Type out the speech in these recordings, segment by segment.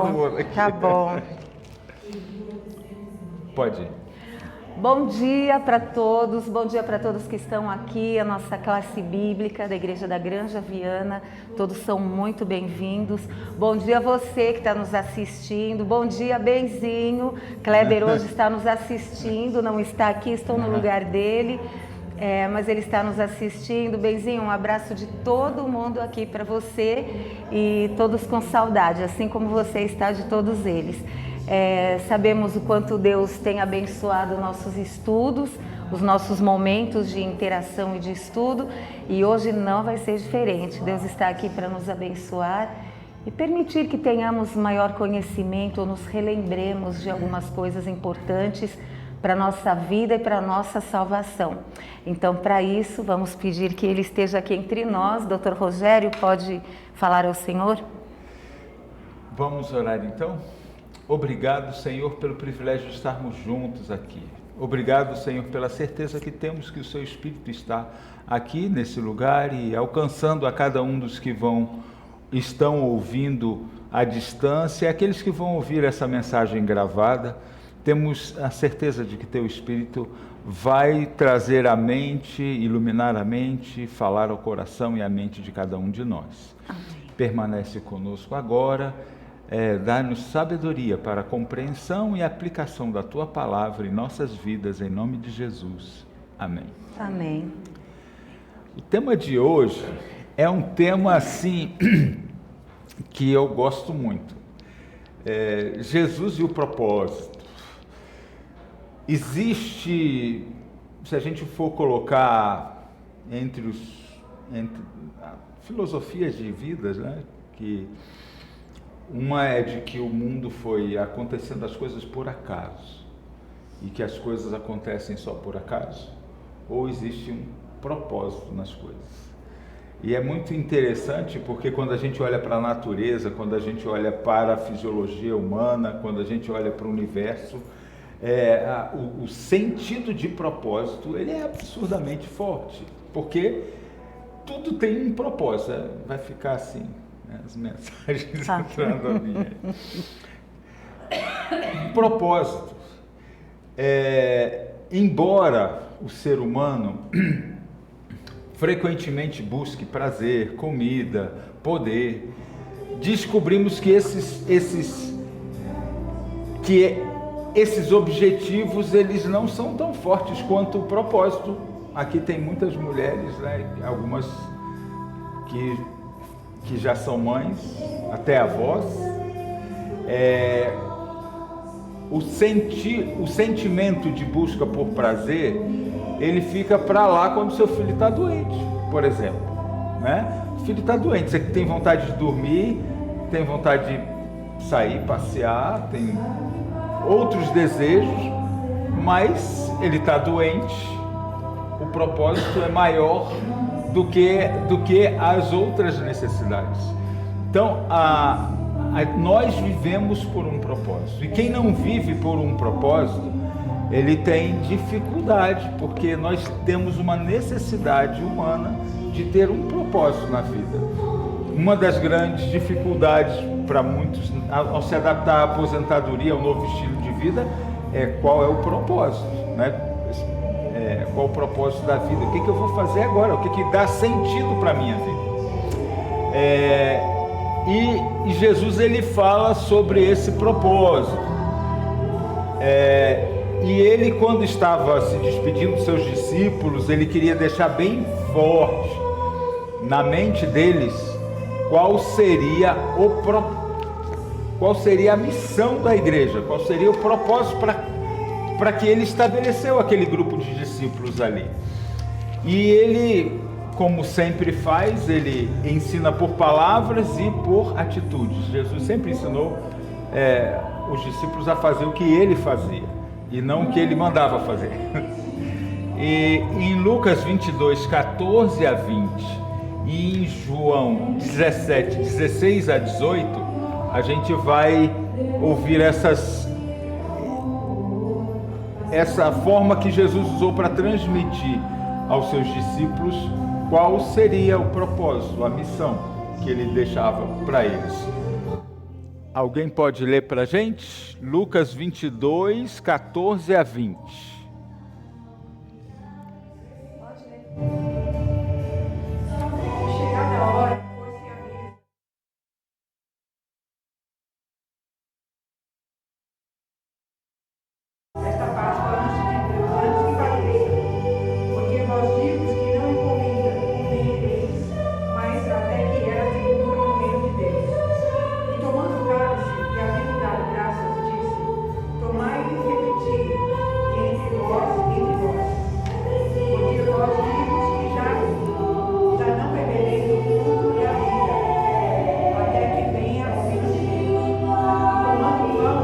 bom. Tá bom. Pode ir. Bom dia para todos que estão aqui, a nossa classe bíblica da Igreja da Granja Viana, todos são muito bem-vindos. Bom dia a você que está nos assistindo, bom dia Benzinho, Kleber hoje está nos assistindo, não está aqui, estou no lugar dele, mas ele está nos assistindo. Benzinho, um abraço de todo mundo aqui para você e todos com saudade, assim como você está de todos eles. Sabemos o quanto Deus tem abençoado nossos estudos, os nossos momentos de interação e de estudo, e hoje não vai ser diferente. Deus está aqui para nos abençoar e permitir que tenhamos maior conhecimento ou nos relembremos de algumas coisas importantes para a nossa vida e para a nossa salvação. Então, para isso, vamos pedir que Ele esteja aqui entre nós. Dr. Rogério, pode falar ao Senhor? Vamos orar então? Obrigado, Senhor, pelo privilégio de estarmos juntos aqui. Obrigado, Senhor, pela certeza que temos que o Seu Espírito está aqui nesse lugar e alcançando a cada um dos que estão ouvindo à distância, aqueles que vão ouvir essa mensagem gravada. Temos a certeza de que Teu Espírito vai trazer a mente, iluminar a mente, falar ao coração e à mente de cada um de nós. Amém. Permanece conosco agora. Dá-nos sabedoria para a compreensão e aplicação da Tua Palavra em nossas vidas, em nome de Jesus. Amém. Amém. O tema de hoje é um tema assim que eu gosto muito. Jesus e o propósito. Existe, se a gente for colocar entre filosofias de vidas, né, que uma é de que o mundo foi acontecendo as coisas por acaso e que as coisas acontecem só por acaso, ou existe um propósito nas coisas. E é muito interessante porque quando a gente olha para a natureza, quando a gente olha para a fisiologia humana, quando a gente olha para o universo, o sentido de propósito ele é absurdamente forte, porque tudo tem um propósito. Vai ficar assim, as mensagens entrando a minha. Um propósito. Embora o ser humano frequentemente busque prazer, comida, poder, descobrimos que esses objetivos eles não são tão fortes quanto o propósito. Aqui tem muitas mulheres, né, algumas que já são mães, até avós. O sentimento de busca por prazer, ele fica para lá quando seu filho está doente, por exemplo, né? O filho está doente, você tem vontade de dormir, tem vontade de sair, passear, tem outros desejos, mas ele está doente, o propósito é maior do que as outras necessidades. Então, nós vivemos por um propósito. E quem não vive por um propósito, ele tem dificuldade, porque nós temos uma necessidade humana de ter um propósito na vida. Uma das grandes dificuldades para muitos, ao se adaptar à aposentadoria, ao novo estilo de vida, qual é o propósito, né? Qual o propósito da vida, o que eu vou fazer agora, o que dá sentido para a minha vida. E Jesus ele fala sobre esse propósito. E ele, quando estava se despedindo dos seus discípulos, ele queria deixar bem forte na mente deles qual seria a missão da igreja, qual seria o propósito para que ele estabeleceu aquele grupo de discípulos ali. E ele, como sempre faz, ele ensina por palavras e por atitudes. Jesus sempre ensinou os discípulos a fazer o que ele fazia e não o que ele mandava fazer. E em Lucas 22, 14 a 20 e em João 17, 16 a 18, a gente vai ouvir essa forma que Jesus usou para transmitir aos seus discípulos qual seria o propósito, a missão que ele deixava para eles. Alguém pode ler para a gente? Lucas 22, 14 a 20. Pode ler. Chegada a hora, pôs-se à mesa. Esta Páscoa antes que pareça, porque vós digo que não convém mas até que era sepultura no reino de Deus. E tomando o cálice e havendo dado graças, disse: Tomai e repeti, e entre vós, porque vós digo que já não beberei do fruto da vida, até que venha o reino de Deus. Tomando o pão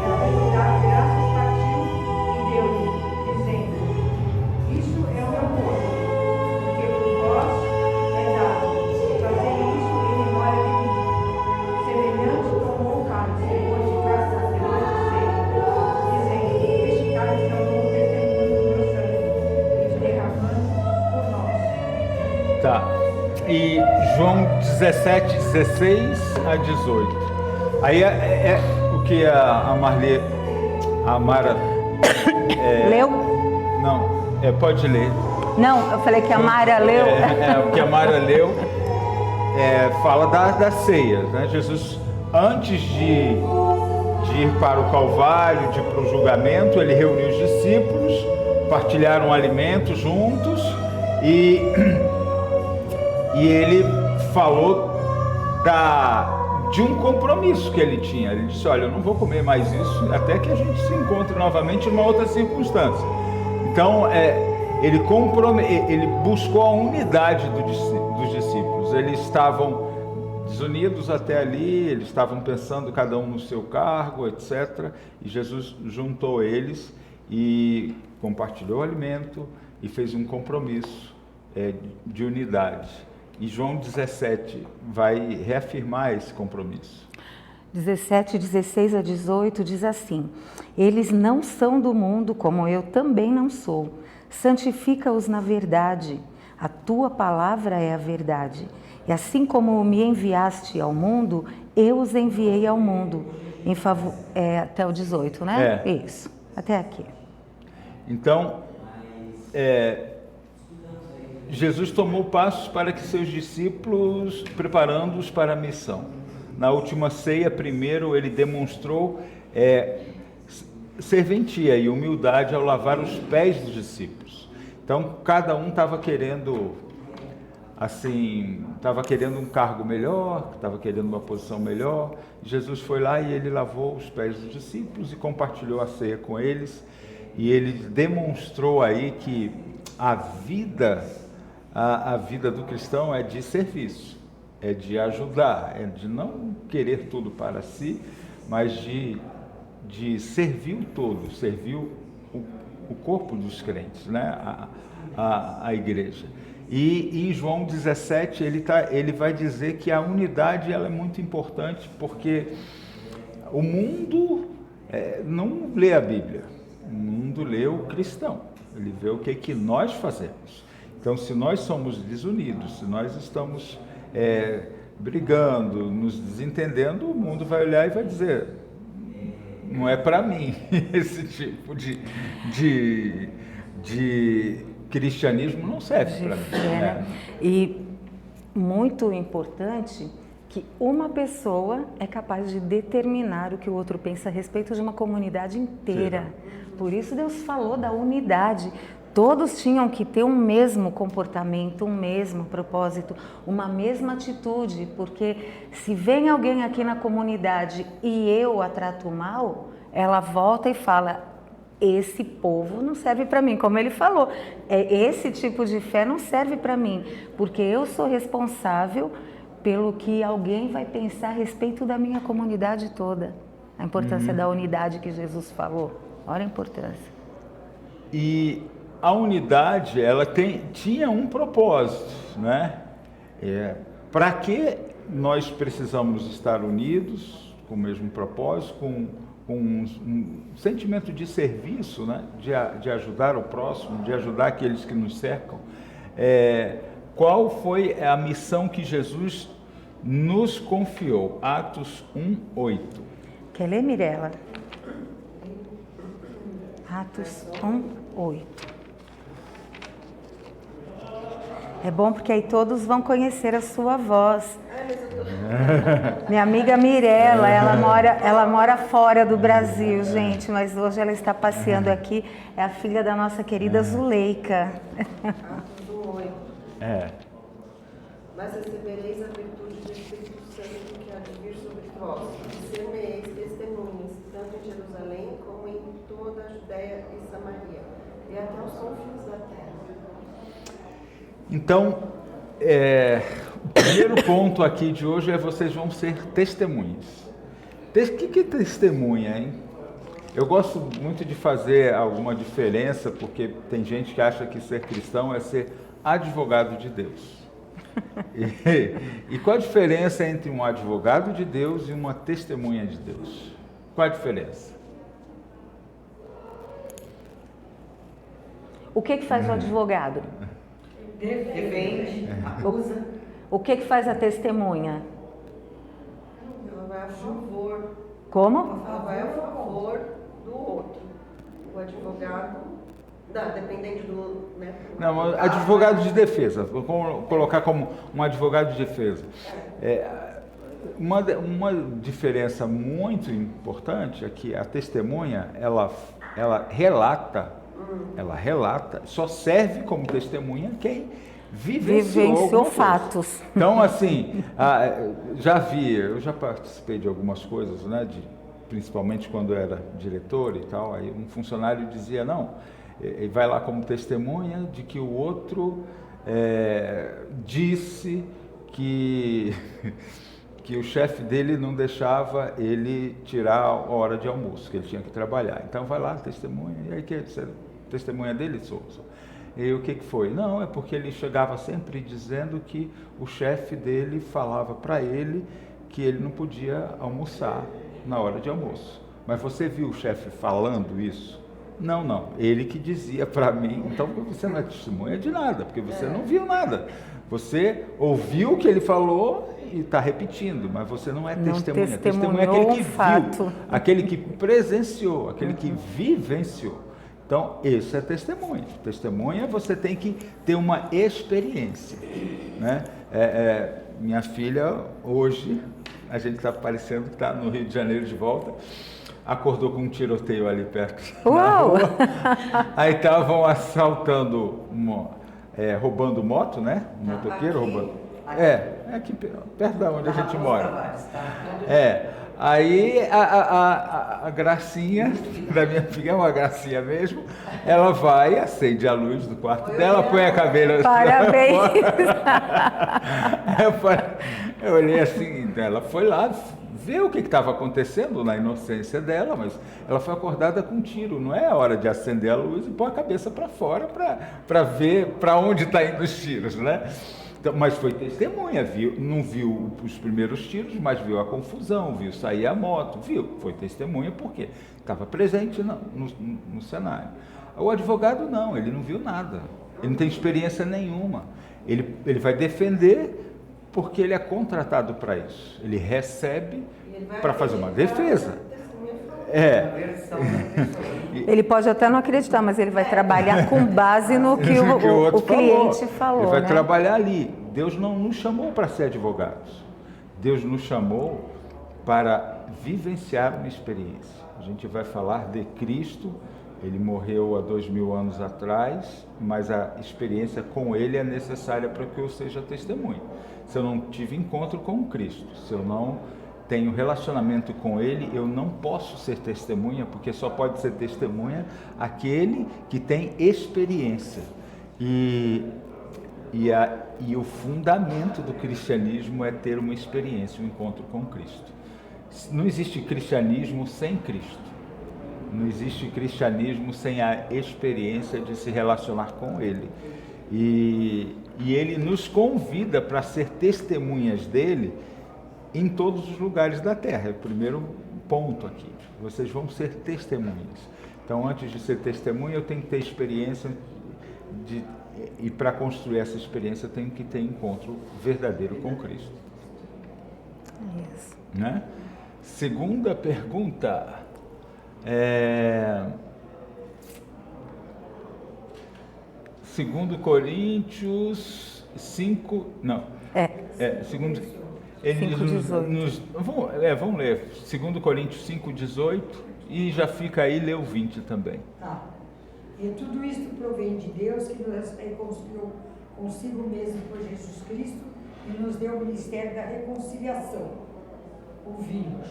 e havendo dado graças, partiu e deu-lhe, dizendo: Isso é o meu corpo, porque por vós é dado. Fazei isso em memória de mim. Semelhante tomou o cálice depois de ceia, dizendo: Este cálice é o novo testemunho do meu sangue, derramando por nós. Tá. E João 17, 16 a 18. Aí é o que a Mara... Leu? Não, pode ler. Não, eu falei que a Mara leu. O que a Mara leu fala da ceia, né? Jesus, antes de ir para o Calvário, de ir para o julgamento, ele reuniu os discípulos, partilharam alimento juntos e ele falou de um compromisso que ele tinha. Ele disse: olha, eu não vou comer mais isso até que a gente se encontre novamente em uma outra circunstância. Então, ele buscou a unidade dos discípulos. Eles estavam desunidos até ali, eles estavam pensando cada um no seu cargo, etc. E Jesus juntou eles e compartilhou o alimento e fez um compromisso de unidade. E João 17 vai reafirmar esse compromisso. 17, 16 a 18 diz assim: Eles não são do mundo, como eu também não sou. Santifica-os na verdade. A tua palavra é a verdade. E assim como me enviaste ao mundo, eu os enviei ao mundo. Até o 18, né? Isso, até aqui. Então, Jesus tomou passos para que seus discípulos, preparando-os para a missão. Na última ceia, primeiro, ele demonstrou serventia e humildade ao lavar os pés dos discípulos. Então, cada um estava querendo um cargo melhor, estava querendo uma posição melhor. Jesus foi lá e ele lavou os pés dos discípulos e compartilhou a ceia com eles. E ele demonstrou aí que a vida do cristão é de serviço, é de ajudar, é de não querer tudo para si, mas de servir o todo, servir o corpo dos crentes, né? a igreja. E em João 17 ele vai dizer que a unidade ela é muito importante, porque o mundo não lê a Bíblia, o mundo lê o cristão, ele vê o que nós fazemos. Então, se nós somos desunidos, se nós estamos brigando, nos desentendendo, o mundo vai olhar e vai dizer: não é para mim esse tipo de cristianismo, não serve para mim. Né? E muito importante que uma pessoa é capaz de determinar o que o outro pensa a respeito de uma comunidade inteira. Sim. Por isso Deus falou da unidade. Todos tinham que ter um mesmo comportamento, um mesmo propósito, uma mesma atitude, porque se vem alguém aqui na comunidade e eu a trato mal, ela volta e fala: esse povo não serve para mim, como ele falou, esse tipo de fé não serve para mim, porque eu sou responsável pelo que alguém vai pensar a respeito da minha comunidade toda. A importância da unidade que Jesus falou, olha a importância. E a unidade, ela tinha um propósito, né? Para que nós precisamos estar unidos, com o mesmo propósito, com um sentimento de serviço, né? de ajudar o próximo, de ajudar aqueles que nos cercam. Qual foi a missão que Jesus nos confiou. Atos 1:8. Quer ler, Mirella? Atos 1:8. É bom porque aí todos vão conhecer a sua voz. Minha amiga Mirella, ela mora fora do Brasil, gente, mas hoje ela está passeando aqui. É a filha da nossa querida Zuleika. Atos 1:8. Mas recebereis a virtude do Espírito Santo que há de vir sobre vós, e ser-me-eis testemunhas, tanto em Jerusalém como em toda a Judéia e Samaria, e até os confins da terra. Então, o primeiro ponto aqui de hoje é vocês vão ser testemunhas. O que é testemunha, hein? Eu gosto muito de fazer alguma diferença, porque tem gente que acha que ser cristão é ser advogado de Deus. E qual a diferença entre um advogado de Deus e uma testemunha de Deus? Qual a diferença? O que faz o advogado? Defende, acusa. O que faz a testemunha? Ela vai a favor. Como? Ela vai a favor do outro. O advogado, dependendo do... Né, Não, advogado de defesa. Vou colocar como um advogado de defesa. Uma diferença muito importante é que a testemunha, ela relata, só serve como testemunha quem vivenciou fatos. Então, assim, eu já participei de algumas coisas, né, principalmente quando eu era diretor e tal, aí um funcionário dizia, não, ele vai lá como testemunha de que o outro disse que o chefe dele não deixava ele tirar a hora de almoço, que ele tinha que trabalhar. Então vai lá, testemunha, e aí que testemunha dele? Sou. E o que foi? Não, é porque ele chegava sempre dizendo que o chefe dele falava para ele que ele não podia almoçar na hora de almoço. Mas você viu o chefe falando isso? Não, ele que dizia para mim. Então você não é testemunha de nada, porque você não viu nada. Você ouviu o que ele falou e está repetindo, mas você não é testemunha. Testemunha é aquele que viu, aquele que presenciou, aquele que vivenciou. Então, esse é testemunha. Testemunha, você tem que ter uma experiência, né? Minha filha, hoje, a gente está parecendo que está no Rio de Janeiro de volta, acordou com um tiroteio ali perto na rua. Aí estavam assaltando, roubando moto, né? Um motoqueiro roubando. Aqui perto da onde a gente mora. Aí a gracinha da minha filha, é uma gracinha mesmo, ela vai, acende a luz do quarto dela, põe a cabelo... Parabéns! Eu olhei assim, ela foi lá ver o que estava acontecendo na inocência dela, mas ela foi acordada com um tiro, não é a hora de acender a luz e pôr a cabeça para fora para ver para onde está indo os tiros, né? Então, mas foi testemunha, não viu os primeiros tiros, mas viu a confusão, viu sair a moto, foi testemunha porque estava presente no cenário. O advogado não, ele não viu nada, ele não tem experiência nenhuma, ele vai defender porque ele é contratado para isso, ele recebe para fazer uma defesa. Ele pode até não acreditar, mas ele vai trabalhar com base no que o cliente falou. Ele vai trabalhar ali. Deus não nos chamou para ser advogados. Deus nos chamou para vivenciar uma experiência. A gente vai falar de Cristo. Ele morreu há 2000 anos atrás, mas a experiência com Ele é necessária para que eu seja testemunha. Se eu não tive encontro com Cristo, se eu não tenho relacionamento com Ele, eu não posso ser testemunha, porque só pode ser testemunha aquele que tem experiência. E o fundamento do cristianismo é ter uma experiência, um encontro com Cristo. Não existe cristianismo sem Cristo. Não existe cristianismo sem a experiência de se relacionar com Ele. E Ele nos convida para ser testemunhas dEle em todos os lugares da terra. É o primeiro ponto aqui. Vocês vão ser testemunhas. Então, antes de ser testemunha, eu tenho que ter experiência e para construir essa experiência, eu tenho que ter encontro verdadeiro com Cristo. Isso. Né? Segunda pergunta. Segundo Coríntios 5, não. Segundo, ele 5:18. vamos ler. Segundo Coríntios 5:18 e já fica aí, lê o 20 também. Tá. E tudo isto provém de Deus, que nos reconciliou consigo mesmo por Jesus Cristo e nos deu o ministério da reconciliação. Ouvimos,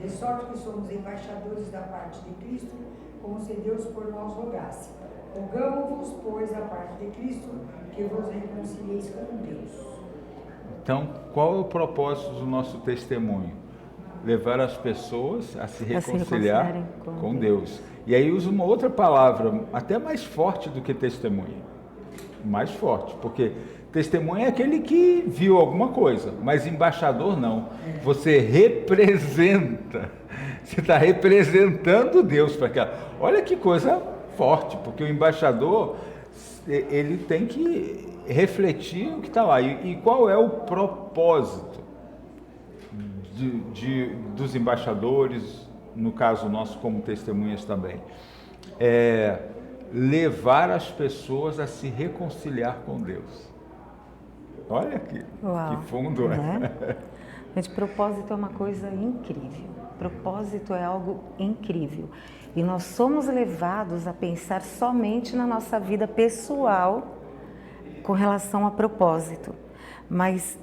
de sorte que somos embaixadores da parte de Cristo, como se Deus por nós rogasse. Rogamo-vos, pois, a parte de Cristo, que vos reconcilieis com Deus. Então, qual é o propósito do nosso testemunho? Levar as pessoas a se reconciliar com Deus. E aí usa uma outra palavra, até mais forte do que testemunha. Mais forte, porque testemunha é aquele que viu alguma coisa, mas embaixador não. Você representa, você está representando Deus para aquela. Olha que coisa forte, porque o embaixador, ele tem que refletir o que está lá. E qual é o propósito dos embaixadores, no caso nosso como testemunhas também? Levar as pessoas a se reconciliar com Deus. Olha que fundo, né? Gente, propósito é uma coisa incrível. Propósito é algo incrível. E nós somos levados a pensar somente na nossa vida pessoal com relação a propósito. Mas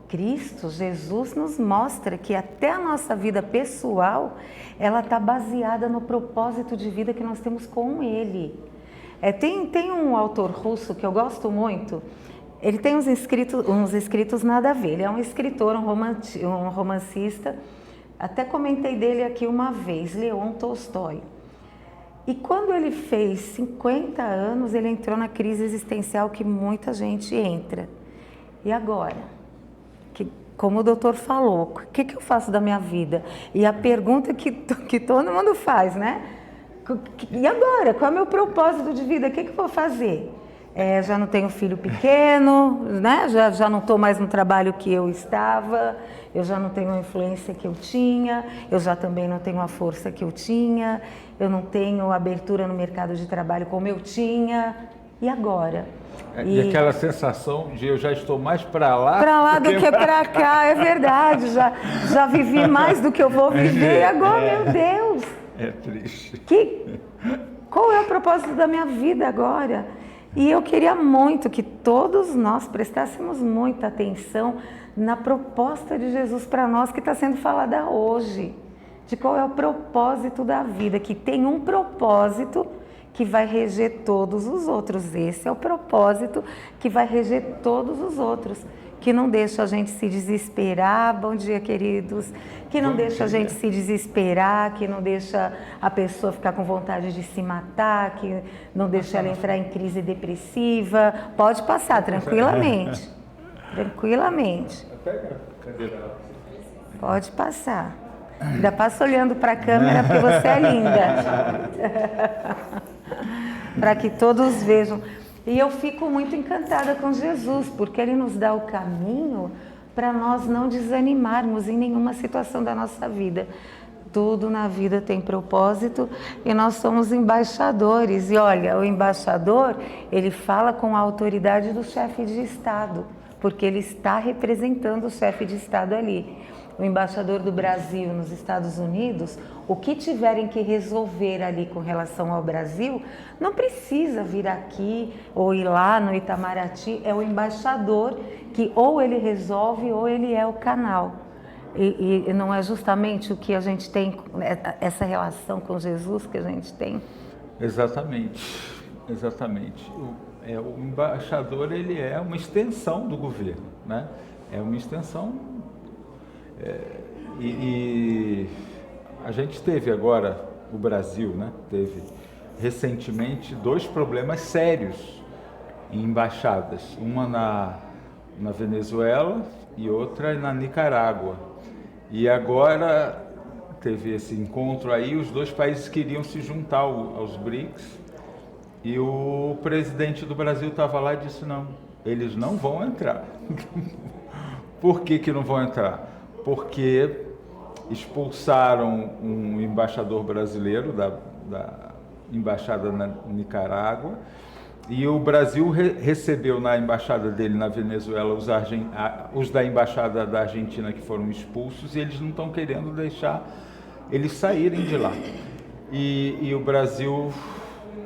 Cristo, Jesus, nos mostra que até a nossa vida pessoal, ela está baseada no propósito de vida que nós temos com Ele. Tem um autor russo que eu gosto muito. Ele tem uns escritos nada a ver. Ele é um escritor, um romancista. Até comentei dele aqui uma vez, Leon Tolstói. E quando ele fez 50 anos, ele entrou na crise existencial que muita gente entra. E agora? Como o doutor falou, o que eu faço da minha vida? E a pergunta que todo mundo faz, né? E agora? Qual é o meu propósito de vida? O que eu vou fazer? Já não tenho filho pequeno, né? Já não estou mais no trabalho que eu estava, eu já não tenho a influência que eu tinha, eu já também não tenho a força que eu tinha, eu não tenho abertura no mercado de trabalho como eu tinha, e agora? E aquela sensação de eu já estou mais para lá do que para cá, é verdade, já vivi mais do que eu vou viver, agora, meu Deus! É triste. Qual é o propósito da minha vida agora? E eu queria muito que todos nós prestássemos muita atenção na proposta de Jesus para nós que está sendo falada hoje, de qual é o propósito da vida, que tem um propósito que vai reger todos os outros. Esse é o propósito que vai reger todos os outros, que não deixa a gente se desesperar, bom dia queridos, que não deixa a gente se desesperar, que não deixa a pessoa ficar com vontade de se matar, que não deixa ela entrar em crise depressiva. Pode passar tranquilamente, tranquilamente. Pode passar. Ainda passa olhando para a câmera porque você é linda. Para que todos vejam. E eu fico muito encantada com Jesus, porque Ele nos dá o caminho para nós não desanimarmos em nenhuma situação da nossa vida. Tudo na vida tem propósito e nós somos embaixadores. E olha, o embaixador, ele fala com a autoridade do chefe de Estado, porque ele está representando o chefe de Estado ali. O embaixador do Brasil nos Estados Unidos, o que tiverem que resolver ali com relação ao Brasil, não precisa vir aqui ou ir lá no Itamaraty, é o embaixador que ou ele resolve ou ele é o canal. E não é justamente o que a gente tem, essa relação com Jesus que a gente tem? Exatamente, exatamente. O embaixador, ele é uma extensão do governo, né? É uma extensão. E a gente teve agora, o Brasil, né? Teve recentemente 2 problemas sérios em embaixadas, uma na Venezuela e outra na Nicarágua. E agora teve esse encontro aí, os 2 países queriam se juntar aos BRICS e o presidente do Brasil estava lá e disse: não, eles não vão entrar. Por que não vão entrar? porque expulsaram um embaixador brasileiro da embaixada na Nicarágua, e o Brasil recebeu na embaixada dele na Venezuela os da embaixada da Argentina que foram expulsos, e eles não estão querendo deixar eles saírem de lá. E o Brasil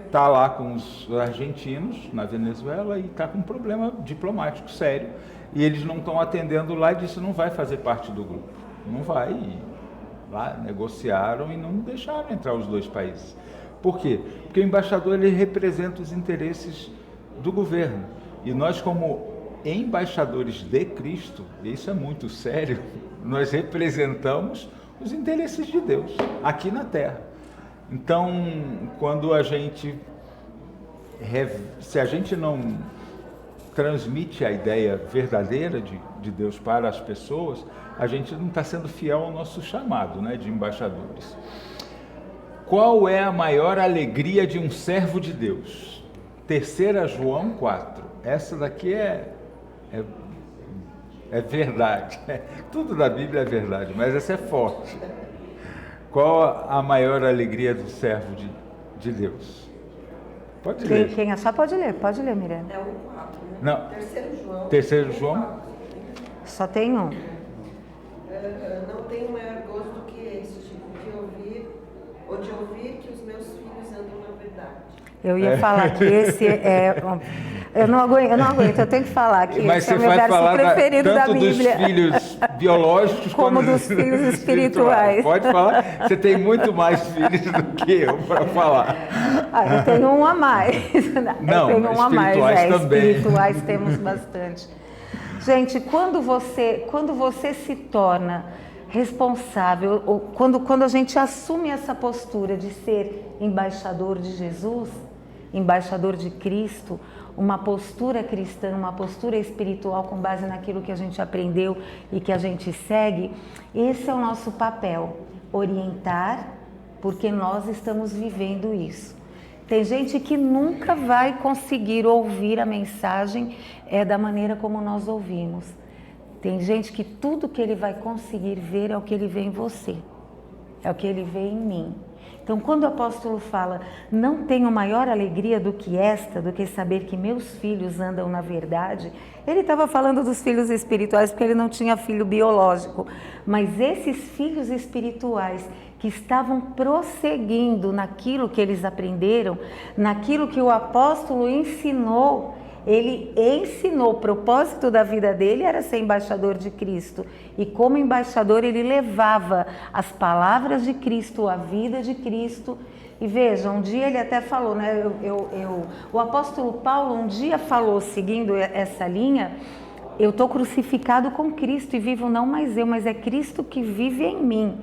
está lá com os argentinos na Venezuela e está com um problema diplomático sério, e eles não estão atendendo lá, e disse não vai fazer parte do grupo, não vai. E lá negociaram e não deixaram entrar os dois países. Por quê? Porque o embaixador ele representa os interesses do governo, e nós, como embaixadores de Cristo, e isso é muito sério, nós representamos os interesses de Deus aqui na Terra. Então, quando se a gente não transmite a ideia verdadeira de Deus para as pessoas, a gente não está sendo fiel ao nosso chamado, né, de embaixadores. Qual é a maior alegria de um servo de Deus? 3 João 4. Essa daqui é verdade. Tudo da Bíblia é verdade, mas essa é forte. Qual a maior alegria do servo de Deus? Pode ler. Quem achar pode ler, Miranda. É o 4, né? Não. 3 João. 3 João? Só tem um. Não tenho maior gozo do que este, de ouvir que os meus filhos andam na verdade. Eu ia falar que esse é... Eu não aguento, eu tenho que falar que mas esse é o você meu vai verso falar preferido da tanto Bíblia. dos filhos biológicos como dos filhos espirituais. Pode falar, você tem muito mais filhos do que eu para falar. Eu tenho um a mais. Não, eu tenho um a mais. espirituais também. Espirituais temos bastante. Gente, quando você se torna responsável, ou quando a gente assume essa postura de ser embaixador de Jesus, embaixador de Cristo, uma postura cristã, uma postura espiritual com base naquilo que a gente aprendeu e que a gente segue, esse é o nosso papel, orientar, porque nós estamos vivendo isso. Tem gente que nunca vai conseguir ouvir a mensagem da maneira como nós ouvimos. Tem gente que tudo que ele vai conseguir ver é o que ele vê em você, é o que ele vê em mim. Então, quando o apóstolo fala, não tenho maior alegria do que saber que meus filhos andam na verdade, ele estava falando dos filhos espirituais porque ele não tinha filho biológico, mas esses filhos espirituais que estavam prosseguindo naquilo que eles aprenderam, naquilo que o apóstolo ensinou. Ele ensinou, o propósito da vida dele era ser embaixador de Cristo. E como embaixador ele levava as palavras de Cristo, a vida de Cristo. E veja, um dia ele até falou, né? O apóstolo Paulo um dia falou, seguindo essa linha, eu estou crucificado com Cristo e vivo não mais eu, mas é Cristo que vive em mim.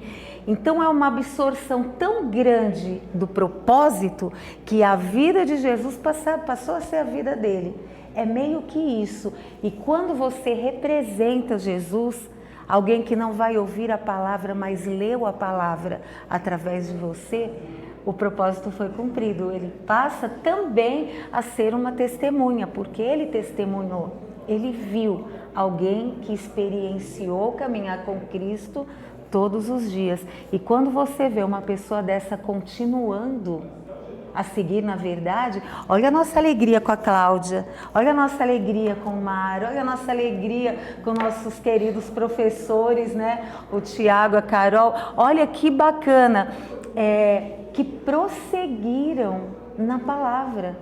Então é uma absorção tão grande do propósito que a vida de Jesus passou a ser a vida dele. É meio que isso. E quando você representa Jesus, alguém que não vai ouvir a palavra, mas leu a palavra através de você, o propósito foi cumprido. Ele passa também a ser uma testemunha, porque ele testemunhou, ele viu alguém que experienciou caminhar com Cristo todos os dias. E quando você vê uma pessoa dessa continuando a seguir na verdade, olha a nossa alegria com a Cláudia, olha a nossa alegria com o Mário, olha a nossa alegria com nossos queridos professores, né? O Tiago, a Carol, olha que bacana, que prosseguiram na palavra,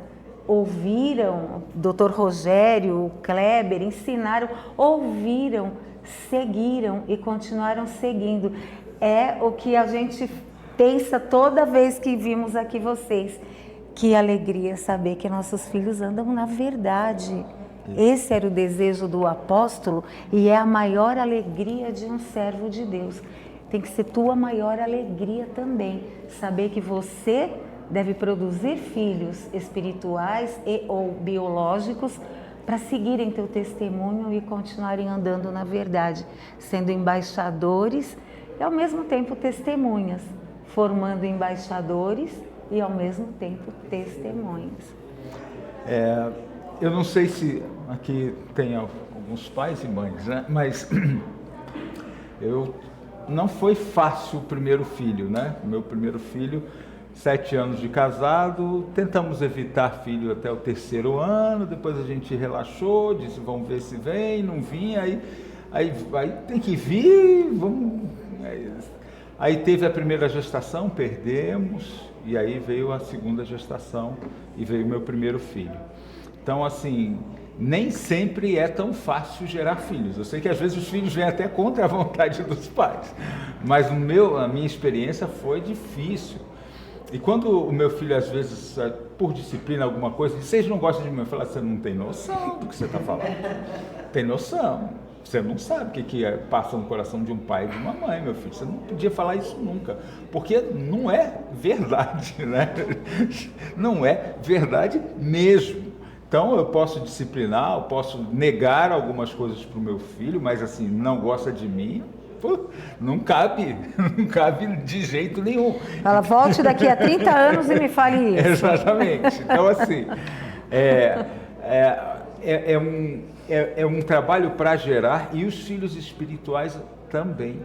ouviram, o Dr. Rogério, o Kleber, ensinaram, ouviram, seguiram e continuaram seguindo. É o que a gente pensa toda vez que vimos aqui vocês. Que alegria saber que nossos filhos andam na verdade. Esse era o desejo do apóstolo e é a maior alegria de um servo de Deus. Tem que ser tua maior alegria também, saber que você deve produzir filhos espirituais e ou biológicos para seguirem teu testemunho e continuarem andando na verdade, sendo embaixadores e ao mesmo tempo testemunhas, formando embaixadores e ao mesmo tempo testemunhas. Eu não sei se aqui tem alguns pais e mães, né? Mas Não foi fácil o primeiro filho, né? Meu primeiro filho, 7 anos de casado, tentamos evitar filho até o 3º ano, depois a gente relaxou, disse vamos ver se vem, não vinha, aí tem que vir, vamos... Aí teve a primeira gestação, perdemos, e aí veio a segunda gestação e veio o meu primeiro filho. Então, assim, nem sempre é tão fácil gerar filhos. Eu sei que às vezes os filhos vêm até contra a vontade dos pais, mas a minha experiência foi difícil. E quando o meu filho, às vezes, por disciplina, alguma coisa, vocês não gostam de mim, eu falo, você não tem noção do que você está falando. Tem noção. Você não sabe o que passa no coração de um pai e de uma mãe, meu filho. Você não podia falar isso nunca, porque não é verdade, né? Não é verdade mesmo. Então, eu posso disciplinar, eu posso negar algumas coisas para o meu filho, mas assim, não gosta de mim, pô, não cabe de jeito nenhum. Fala, volte daqui a 30 anos e me fale isso. Exatamente. Então, assim, é um trabalho para gerar, e os filhos espirituais também.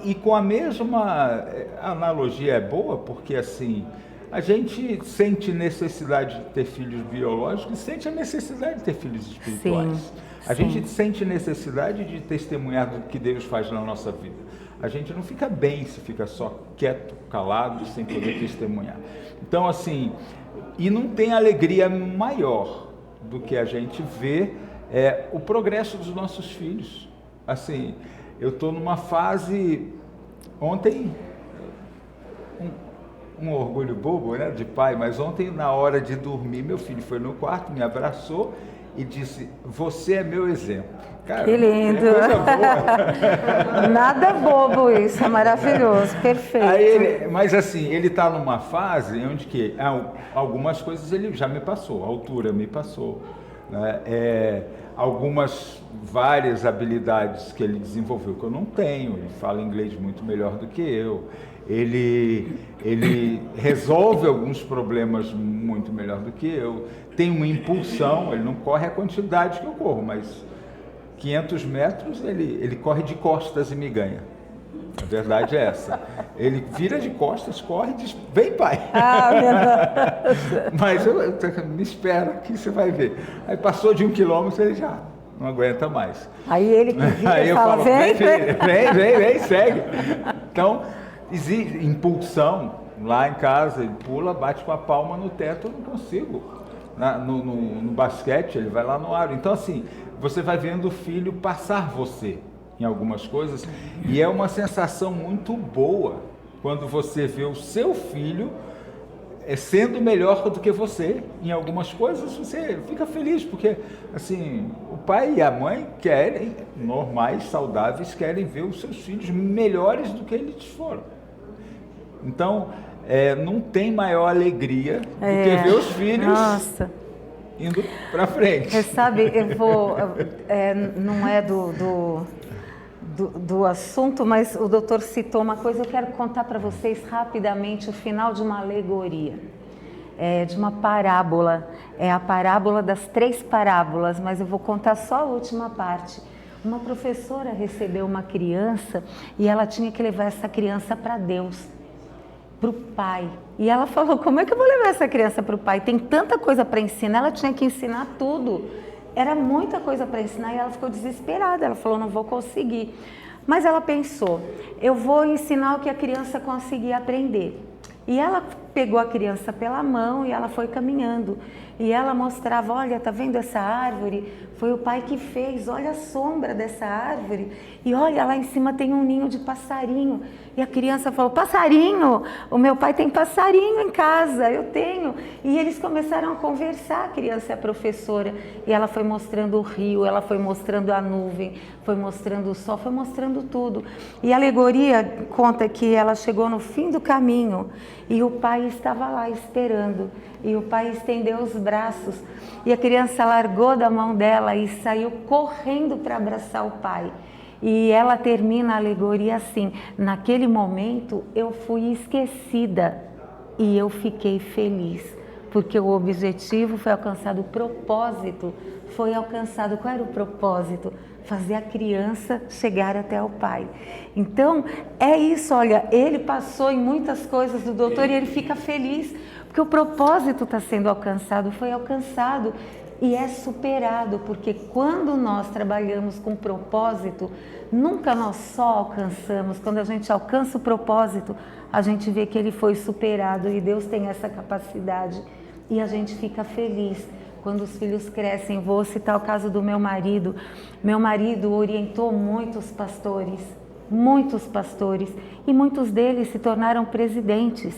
E com a mesma analogia é boa, porque assim, a gente sente necessidade de ter filhos biológicos e sente a necessidade de ter filhos espirituais. Sim, a gente sente necessidade de testemunhar do que Deus faz na nossa vida. A gente não fica bem se fica só quieto, calado, sem poder testemunhar. Então, assim, e não tem alegria maior do que a gente ver o progresso dos nossos filhos. Assim, eu estou numa fase, ontem, um orgulho bobo, né, de pai, mas ontem, na hora de dormir, meu filho foi no quarto, me abraçou e disse, você é meu exemplo. Cara, que lindo! É coisa boa. Nada bobo isso, é maravilhoso, perfeito. Mas assim, ele está numa fase onde que algumas coisas ele já me passou, a altura me passou, né? Várias habilidades que ele desenvolveu que eu não tenho, ele fala inglês muito melhor do que eu, ele resolve alguns problemas muito melhor do que eu, tem uma impulsão, ele não corre a quantidade que eu corro, mas 500 metros ele corre de costas e me ganha. A verdade é essa. Ele vira de costas, corre e diz, vem pai. Mas me espera que você vai ver. Aí passou de 1 quilômetro, ele já não aguenta mais. Aí ele que vira Aí eu fala, falo, vem, segue. Então, existe impulsão lá em casa, ele pula, bate com a palma no teto, eu não consigo. No basquete, ele vai lá no aro. Então, assim, você vai vendo o filho passar você em algumas coisas, e é uma sensação muito boa quando você vê o seu filho sendo melhor do que você em algumas coisas, você fica feliz, porque assim, o pai e a mãe querem, normais, saudáveis, querem ver os seus filhos melhores do que eles foram. Então, não tem maior alegria do que ver os filhos indo para frente. Você sabe, não é do assunto, mas o doutor citou uma coisa, eu quero contar para vocês rapidamente o final de uma alegoria, de uma parábola, é a parábola das 3 parábolas, mas eu vou contar só a última parte. Uma professora recebeu uma criança e ela tinha que levar essa criança para Deus, para o pai, e ela falou, como é que eu vou levar essa criança para o pai? Tem tanta coisa para ensinar, ela tinha que ensinar tudo. Era muita coisa para ensinar e ela ficou desesperada, ela falou, não vou conseguir. Mas ela pensou, eu vou ensinar o que a criança conseguir aprender. E ela pegou a criança pela mão e ela foi caminhando. E ela mostrava, olha, tá vendo essa árvore? Foi o pai que fez, olha a sombra dessa árvore. E olha, lá em cima tem um ninho de passarinho. E a criança falou, passarinho? O meu pai tem passarinho em casa, eu tenho. E eles começaram a conversar, a criança e a professora. E ela foi mostrando o rio, ela foi mostrando a nuvem, foi mostrando o sol, foi mostrando tudo. E a alegoria conta que ela chegou no fim do caminho e o pai estava lá esperando. E o pai estendeu os braços e a criança largou da mão dela e saiu correndo para abraçar o pai. E ela termina a alegoria assim, naquele momento eu fui esquecida e eu fiquei feliz, porque o objetivo foi alcançado, o propósito foi alcançado. Qual era o propósito? Fazer a criança chegar até o pai. Então, é isso, olha, ele passou em muitas coisas do doutor e ele fica feliz, porque o propósito está sendo alcançado, foi alcançado e é superado, porque quando nós trabalhamos com propósito, nunca nós só alcançamos, quando a gente alcança o propósito, a gente vê que ele foi superado e Deus tem essa capacidade e a gente fica feliz. Quando os filhos crescem, vou citar o caso do meu marido. Meu marido orientou muitos pastores, e muitos deles se tornaram presidentes.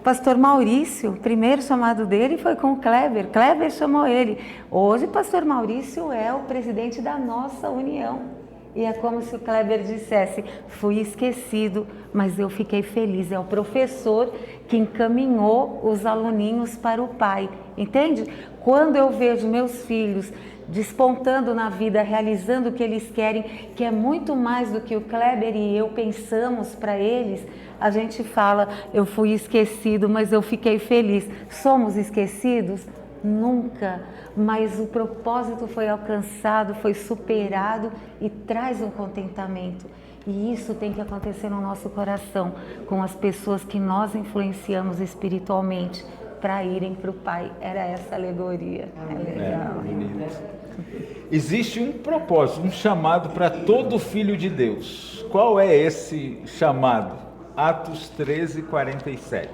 Pastor Maurício, o primeiro chamado dele foi com o Kleber. Kleber chamou ele. Hoje, pastor Maurício é o presidente da nossa união. E é como se o Kleber dissesse, fui esquecido, mas eu fiquei feliz. É o professor que encaminhou os aluninhos para o pai. Entende? Quando eu vejo meus filhos despontando na vida, realizando o que eles querem, que é muito mais do que o Kleber e eu pensamos para eles, a gente fala, eu fui esquecido, mas eu fiquei feliz. Somos esquecidos? Nunca, mas o propósito foi alcançado, foi superado e traz um contentamento. E isso tem que acontecer no nosso coração, com as pessoas que nós influenciamos espiritualmente para irem para o Pai. Era essa alegoria. É legal. Existe um propósito, um chamado para todo filho de Deus. Qual é esse chamado? Atos 13, 47.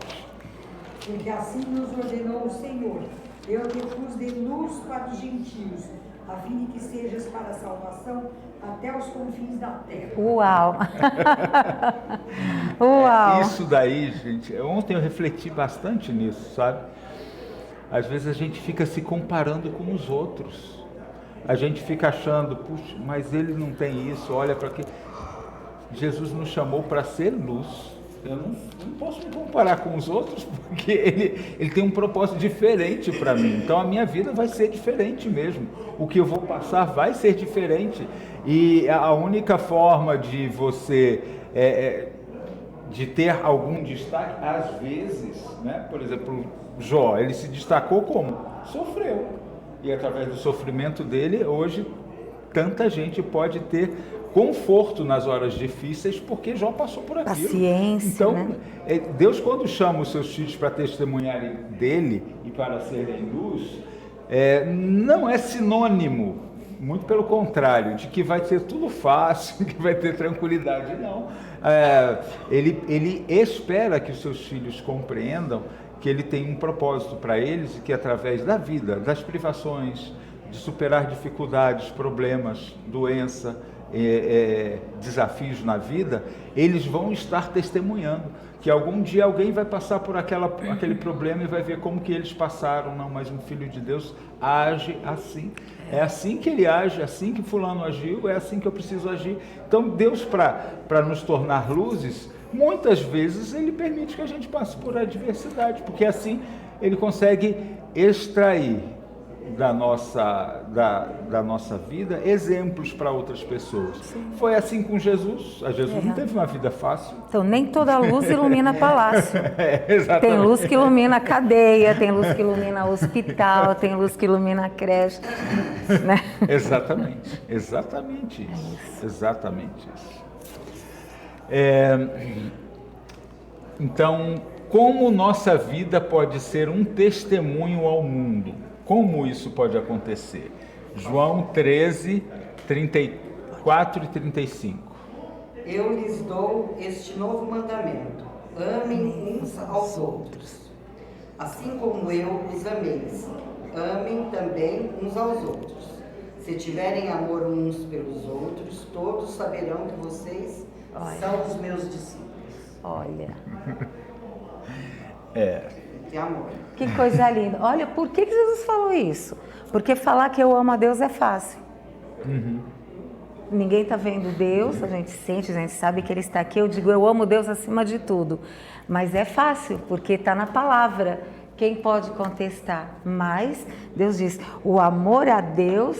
Porque assim nos ordenou o Senhor. Eu te pus de luz para os gentios, a fim de que sejas para a salvação até os confins da terra. Uau! Uau! Isso daí, gente, ontem eu refleti bastante nisso, sabe? Às vezes a gente fica se comparando com os outros. A gente fica achando, puxa, mas ele não tem isso, olha para que Jesus nos chamou para ser luz. Eu não posso me comparar com os outros, porque ele tem um propósito diferente para mim. Então a minha vida vai ser diferente mesmo. O que eu vou passar vai ser diferente. E a única forma de você de ter algum destaque, às vezes, né? Por exemplo, Jó, ele se destacou como? Sofreu. E através do sofrimento dele, hoje, tanta gente pode ter conforto nas horas difíceis, porque Jó passou por aquilo. Paciência, então, né? Deus, quando chama os seus filhos para testemunharem dele e para serem luz, não é sinônimo, muito pelo contrário, de que vai ser tudo fácil, que vai ter tranquilidade. Não. Ele espera que os seus filhos compreendam que ele tem um propósito para eles e que através da vida, das privações, de superar dificuldades, problemas, doença, desafios na vida, eles vão estar testemunhando que algum dia alguém vai passar por aquele problema e vai ver como que eles passaram. Não, mas um filho de Deus age assim. É assim que ele age, é assim que fulano agiu, é assim que eu preciso agir. Então Deus, para nos tornar luzes, muitas vezes ele permite que a gente passe por adversidade, porque assim ele consegue extrair da nossa vida exemplos para outras pessoas. Sim. Foi assim com Jesus. Jesus não teve uma vida fácil. Então nem toda luz ilumina palácio. Exatamente. Tem luz que ilumina cadeia, tem luz que ilumina hospital, tem luz que ilumina creche, né? Exatamente isso. Exatamente isso. Então, como nossa vida pode ser um testemunho ao mundo? Como isso pode acontecer? João 13, 34 e 35. Eu lhes dou este novo mandamento: amem uns aos outros. Assim como eu os ameis, amem também uns aos outros. Se tiverem amor uns pelos outros, todos saberão que vocês são os meus discípulos. Olha. Que amor. Que coisa linda. Olha, por que Jesus falou isso? Porque falar que eu amo a Deus é fácil. Uhum. Ninguém está vendo Deus, a gente sente, a gente sabe que Ele está aqui. Eu digo, eu amo Deus acima de tudo. Mas é fácil, porque está na palavra. Quem pode contestar? Mas Deus diz, o amor a Deus...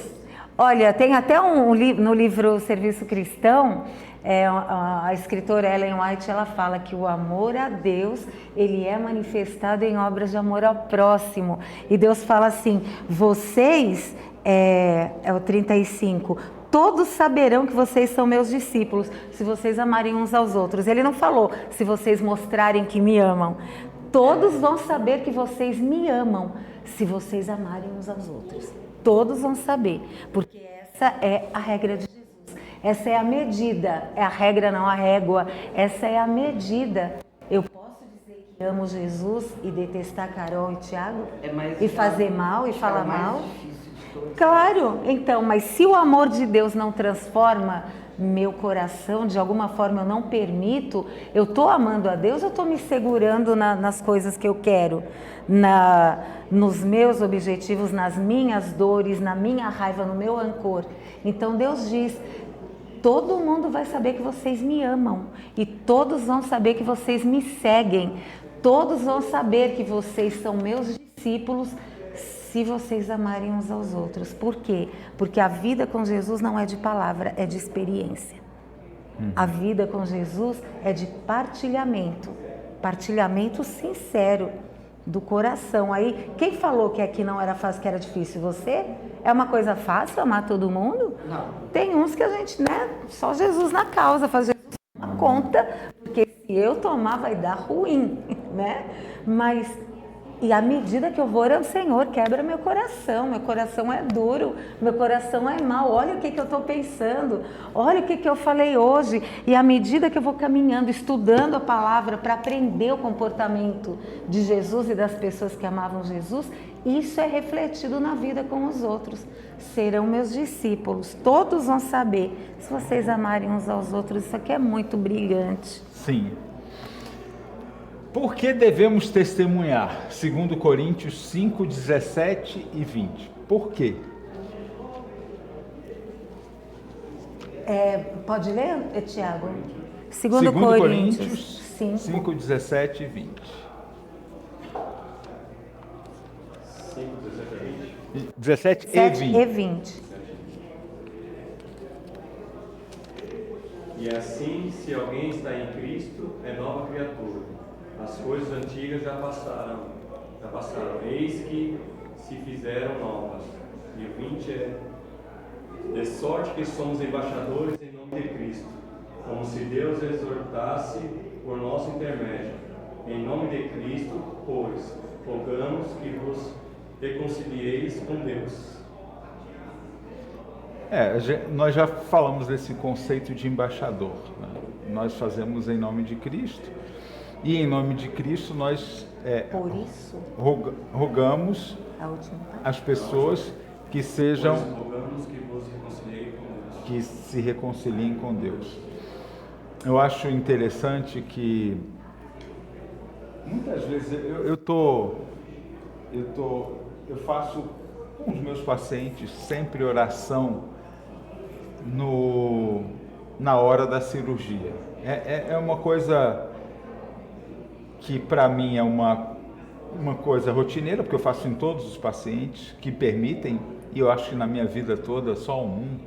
Olha, tem até no livro Serviço Cristão, A escritora Ellen White, ela fala que o amor a Deus, ele é manifestado em obras de amor ao próximo. E Deus fala assim, vocês, é o 35, todos saberão que vocês são meus discípulos, se vocês amarem uns aos outros. Ele não falou, se vocês mostrarem que me amam. Todos vão saber que vocês me amam, se vocês amarem uns aos outros. Todos vão saber, porque essa é a regra de Jesus. Essa é a medida, é a regra, não a régua. Essa é a medida. Eu posso dizer que amo Jesus e detestar Carol e Tiago? E fazer mal e falar mal? Claro, então, mas se o amor de Deus não transforma meu coração, de alguma forma eu não permito, eu estou amando a Deus, eu estou me segurando nas coisas que eu quero, nos meus objetivos, nas minhas dores, na minha raiva, no meu rancor. Então Deus diz, todo mundo vai saber que vocês me amam e todos vão saber que vocês me seguem, todos vão saber que vocês são meus discípulos, se vocês amarem uns aos outros. Por quê? Porque a vida com Jesus não é de palavra, é de experiência. A vida com Jesus é de partilhamento. Partilhamento sincero do coração. Aí, quem falou que aqui não era fácil, que era difícil? Você? É uma coisa fácil amar todo mundo? Não. Tem uns que a gente, só Jesus na causa, faz Jesus na conta, porque se eu tomar vai dar ruim, né? Mas... E à medida que eu vou orando, Senhor, quebra meu coração é duro, meu coração é mau, olha o que eu estou pensando, olha o que eu falei hoje. E à medida que eu vou caminhando, estudando a palavra para aprender o comportamento de Jesus e das pessoas que amavam Jesus, isso é refletido na vida com os outros. Serão meus discípulos, todos vão saber, se vocês amarem uns aos outros, isso aqui é muito brilhante. Sim. Por que devemos testemunhar? 2 Coríntios 5, 17 e 20. Por quê? Pode ler, Tiago? 2 Coríntios 5, 17 e 20. 5, 17 17 e 20. E assim, se alguém está em Cristo, é nova criatura. As coisas antigas já passaram, eis que se fizeram novas. E o 20 é: de sorte que somos embaixadores em nome de Cristo, como se Deus exortasse por nosso intermédio. Em nome de Cristo, pois, rogamos que vos reconcilieis com Deus. Nós já falamos desse conceito de embaixador, né? Nós fazemos em nome de Cristo. E em nome de Cristo nós Por isso, rogamos as pessoas que sejam, rogamos que vos reconcilieis com Deus. que se reconciliem com Deus. Eu acho interessante que muitas vezes eu faço com os meus pacientes sempre oração na hora da cirurgia. É uma coisa que para mim é uma coisa rotineira, porque eu faço em todos os pacientes que permitem, e eu acho que na minha vida toda só um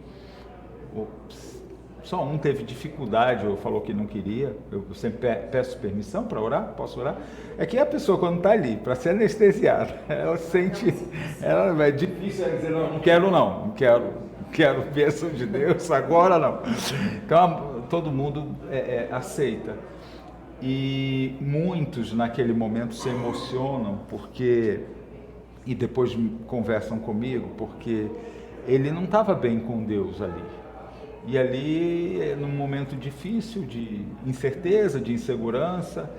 teve dificuldade ou falou que não queria. Eu sempre peço permissão para orar, posso orar? É que a pessoa, quando está ali para ser anestesiada, ela sente, é difícil dizer, não quero bênção de Deus, agora não. Então todo mundo aceita. E muitos naquele momento se emocionam e depois conversam comigo, porque ele não estava bem com Deus ali. E ali, num momento difícil, de incerteza, de insegurança,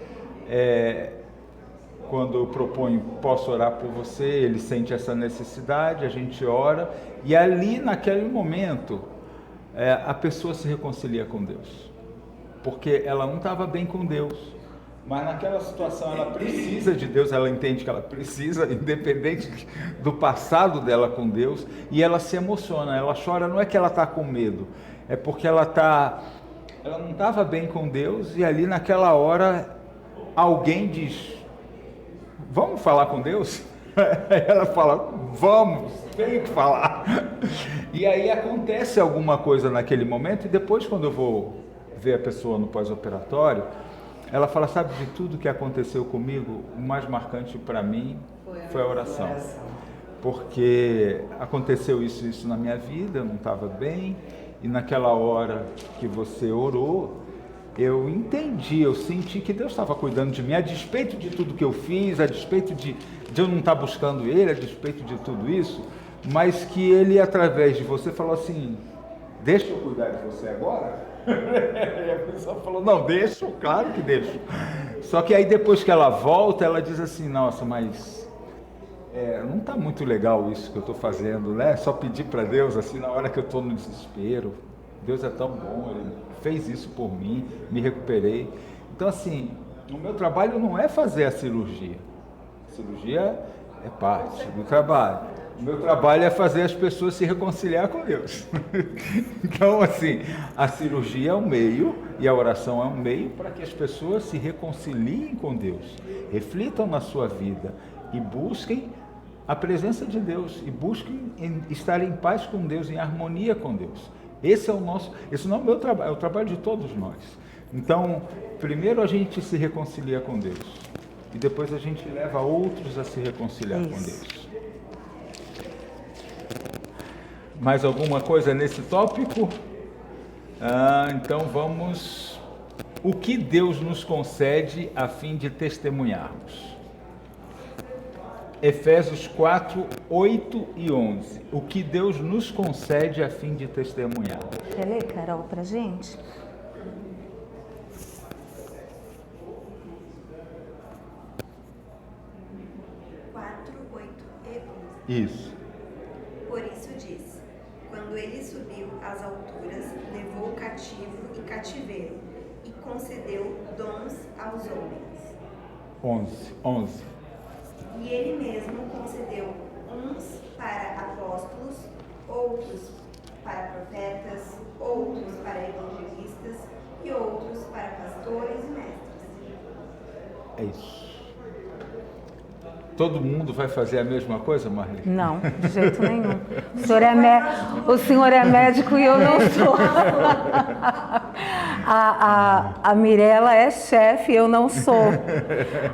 quando eu proponho, posso orar por você, ele sente essa necessidade, a gente ora, e ali, naquele momento, a pessoa se reconcilia com Deus. Porque ela não estava bem com Deus, mas naquela situação ela precisa de Deus, ela entende que ela precisa, independente do passado dela com Deus, e ela se emociona, ela chora, não é que ela está com medo, é porque ela não estava bem com Deus, e ali naquela hora alguém diz, vamos falar com Deus? Ela fala, vamos, tenho que falar. E aí acontece alguma coisa naquele momento, e depois quando eu vou ver a pessoa no pós-operatório, ela fala, sabe, de tudo que aconteceu comigo, o mais marcante para mim foi a oração. Porque aconteceu isso na minha vida, eu não estava bem, e naquela hora que você orou, eu entendi, eu senti que Deus estava cuidando de mim, a despeito de tudo que eu fiz, a despeito de eu não estar buscando Ele, a despeito de tudo isso, mas que Ele, através de você, falou assim, deixa eu cuidar de você agora? E a pessoa falou, não, deixo, claro que deixo. Só que aí depois que ela volta, ela diz assim, nossa, mas não está muito legal isso que eu estou fazendo, né? Só pedir para Deus, assim, na hora que eu estou no desespero. Deus é tão bom, Ele fez isso por mim, me recuperei. Então, assim, o meu trabalho não é fazer a cirurgia. A cirurgia é parte do trabalho. O meu trabalho é fazer as pessoas se reconciliar com Deus. Então, assim, a cirurgia é um meio e a oração é um meio para que as pessoas se reconciliem com Deus, reflitam na sua vida e busquem a presença de Deus e busquem estar em paz com Deus, em harmonia com Deus. Esse não é o meu trabalho, é o trabalho de todos nós. Então, primeiro a gente se reconcilia com Deus e depois a gente leva outros a se reconciliar com Deus. Mais alguma coisa nesse tópico? Então vamos... O que Deus nos concede a fim de testemunharmos? Efésios 4, 8 e 11. O que Deus nos concede a fim de testemunharmos? Quer ler, Carol, pra gente? Isso. Por isso diz, quando ele subiu às alturas, levou o cativo e cativeiro, e concedeu dons aos homens. 11. E ele mesmo concedeu uns para apóstolos, outros para profetas, outros para evangelistas e outros para pastores e mestres. É isso. Todo mundo vai fazer a mesma coisa, Marli? Não, de jeito nenhum. O senhor é médico e eu não sou. A Mirella é chefe, eu não sou.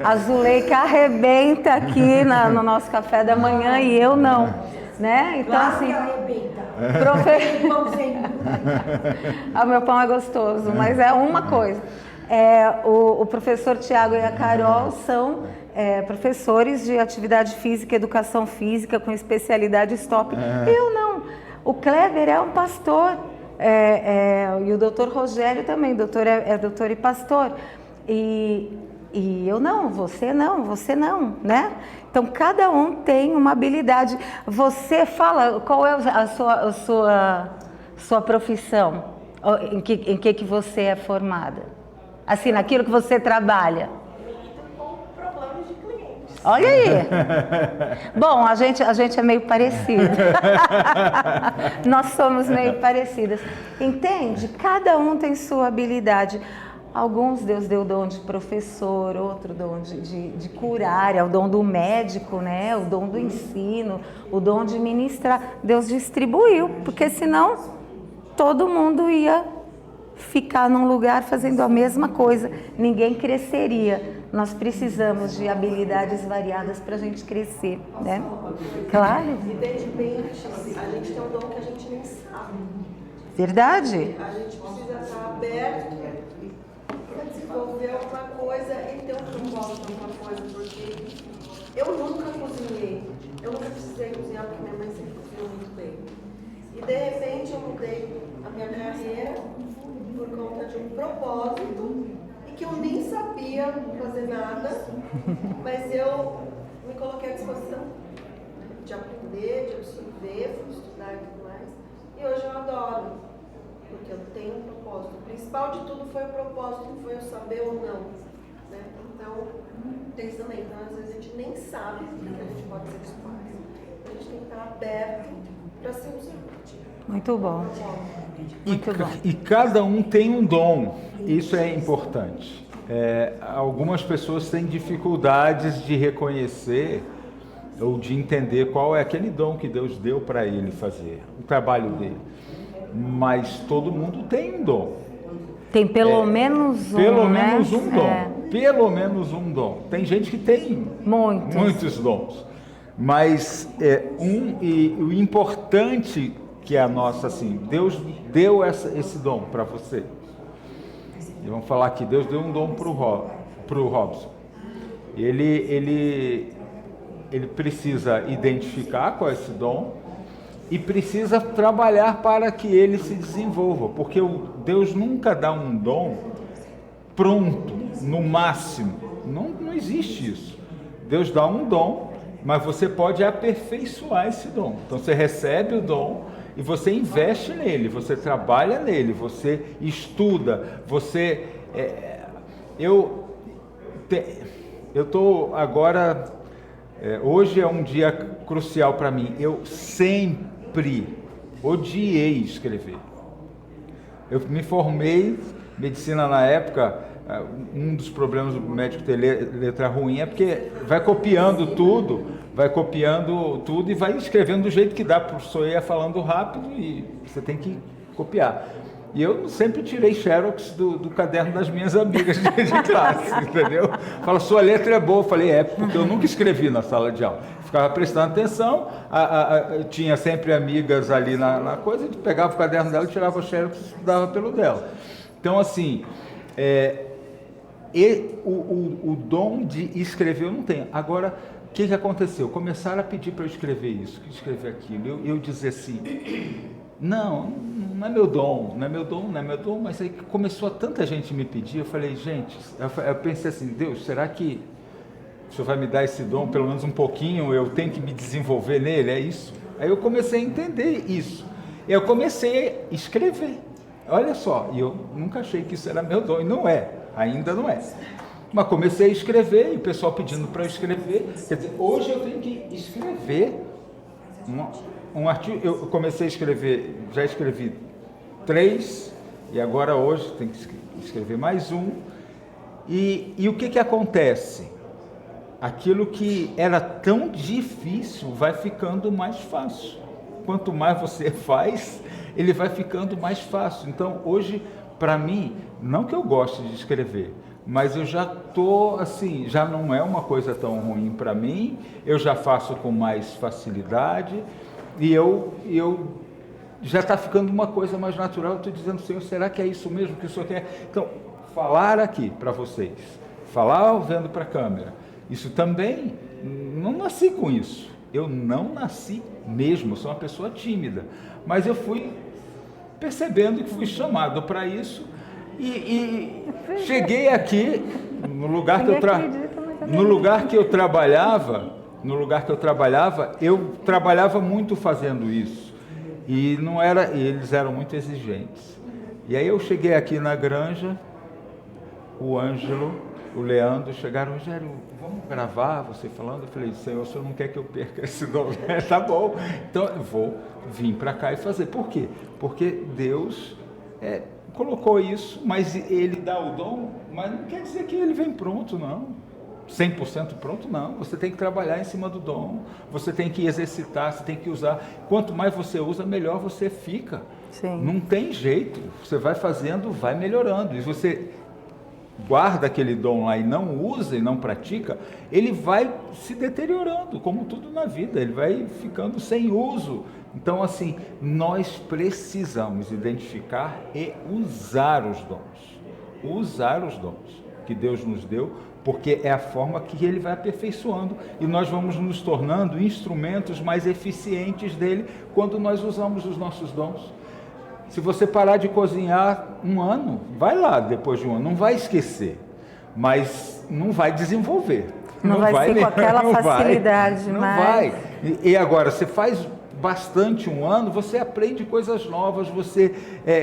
A Zuleika arrebenta aqui no nosso café da manhã e eu não. Né? Então, assim, meu pão é gostoso, mas é uma coisa. O professor Tiago e a Carol são professores de atividade física, educação física, com especialidade stop. Eu não. O Kleber é um pastor, e o doutor Rogério também, doutor e pastor. E eu não, você não, né? Então, cada um tem uma habilidade. Você fala, qual é a sua profissão? Em que você é formada? Assim, naquilo que você trabalha. Com problemas de clientes. Olha aí. Bom, a gente é meio parecido. Nós somos meio parecidas. Entende? Cada um tem sua habilidade. Alguns Deus deu o dom de professor, outro dom de curar, é o dom do médico, né? O dom do ensino, o dom de ministrar. Deus distribuiu, porque senão todo mundo ia ficar num lugar fazendo a mesma coisa, ninguém cresceria. Nós precisamos de habilidades variadas para a gente crescer, né? Claro. E de repente, a gente tem um dom que a gente nem sabe. Verdade? A gente precisa estar aberto para desenvolver alguma coisa e ter um propósito, alguma coisa, porque eu nunca cozinhei, eu nunca precisei cozinhar porque minha mãe sempre cozinhou muito bem. E de repente eu mudei a minha carreira por conta de um propósito e que eu nem sabia fazer nada, mas eu me coloquei à disposição de aprender, de absorver, fui estudar e tudo mais. E hoje eu adoro, porque eu tenho um propósito. O principal de tudo foi o propósito, não foi eu saber ou não. Né? Então, tem isso também. Então, às vezes a gente nem sabe o que a gente pode ser capaz. A gente tem que estar aberto para ser usado. Muito bom. Muito bom. E cada um tem um dom, isso é importante. Algumas pessoas têm dificuldades de reconhecer ou de entender qual é aquele dom que Deus deu para ele fazer, o trabalho dele. Mas todo mundo tem um dom. Tem pelo menos um, pelo né? menos um dom. Pelo menos um dom. Tem gente que tem muitos dons. Mas e o importante que é a nossa, assim, Deus deu esse dom para você. E vamos falar aqui, Deus deu um dom para o Robson. Ele precisa identificar qual é esse dom e precisa trabalhar para que ele se desenvolva, porque Deus nunca dá um dom pronto, no máximo. Não existe isso. Deus dá um dom, mas você pode aperfeiçoar esse dom. Então você recebe o dom e você investe nele, você trabalha nele, você estuda, você... Eu estou agora... hoje é um dia crucial para mim. Eu sempre odiei escrever. Eu me formei em medicina na época. Um dos problemas do médico ter letra ruim é porque vai copiando tudo e vai escrevendo do jeito que dá. O professor ia falando rápido e você tem que copiar. E eu sempre tirei xerox do caderno das minhas amigas de classe, entendeu? Fala, sua letra é boa. Eu falei, porque eu nunca escrevi na sala de aula. Ficava prestando atenção, tinha sempre amigas ali na coisa, pegava o caderno dela, tirava o xerox e estudava pelo dela. Então, assim, o dom de escrever eu não tenho. Agora, o que aconteceu? Começaram a pedir para eu escrever isso, escrever aquilo. Eu dizer assim... Não é meu dom, mas aí começou a tanta gente me pedir, eu falei, gente, eu pensei assim, Deus, será que o Senhor vai me dar esse dom, pelo menos um pouquinho, eu tenho que me desenvolver nele, é isso? Aí eu comecei a entender isso, eu comecei a escrever, olha só, e eu nunca achei que isso era meu dom, e não é, ainda não é. Mas comecei a escrever, e o pessoal pedindo para eu escrever, quer dizer, hoje eu tenho que escrever um artigo. Eu comecei a escrever, já escrevi 3, e agora hoje tenho que escrever mais um. E o que acontece? Aquilo que era tão difícil vai ficando mais fácil. Quanto mais você faz, ele vai ficando mais fácil. Então, hoje, para mim, não que eu goste de escrever, mas eu já estou assim, já não é uma coisa tão ruim para mim, eu já faço com mais facilidade. E eu já está ficando uma coisa mais natural. Eu estou dizendo, Senhor, será que é isso mesmo que o Senhor quer? Então, falar aqui para vocês, falar vendo para a câmera, isso também, não nasci com isso. Eu não nasci mesmo, eu sou uma pessoa tímida. Mas eu fui percebendo que fui chamado para isso e cheguei aqui, no lugar que eu trabalhava, eu trabalhava muito fazendo isso, e eles eram muito exigentes. E aí eu cheguei aqui na Granja, o Ângelo, o Leandro chegaram, Rogério, vamos gravar, você falando? Eu falei, Senhor, o Senhor não quer que eu perca esse dom? Tá bom, então eu vou vir para cá e fazer. Por quê? Porque Deus colocou isso, mas Ele dá o dom, mas não quer dizer que ele vem pronto, não. 100% pronto, não. Você tem que trabalhar em cima do dom, você tem que exercitar, você tem que usar. Quanto mais você usa, melhor você fica. Sim. Não tem jeito, você vai fazendo, vai melhorando. E você guarda aquele dom lá e não usa e não pratica, ele vai se deteriorando, como tudo na vida, ele vai ficando sem uso. Então, assim, nós precisamos identificar e usar os dons que Deus nos deu, porque é a forma que ele vai aperfeiçoando e nós vamos nos tornando instrumentos mais eficientes dele quando nós usamos os nossos dons. Se você parar de cozinhar um ano, vai lá depois de um ano, não vai esquecer, mas não vai desenvolver. Não vai ser com aquela facilidade. Não vai. E agora, você faz bastante um ano, você aprende coisas novas, você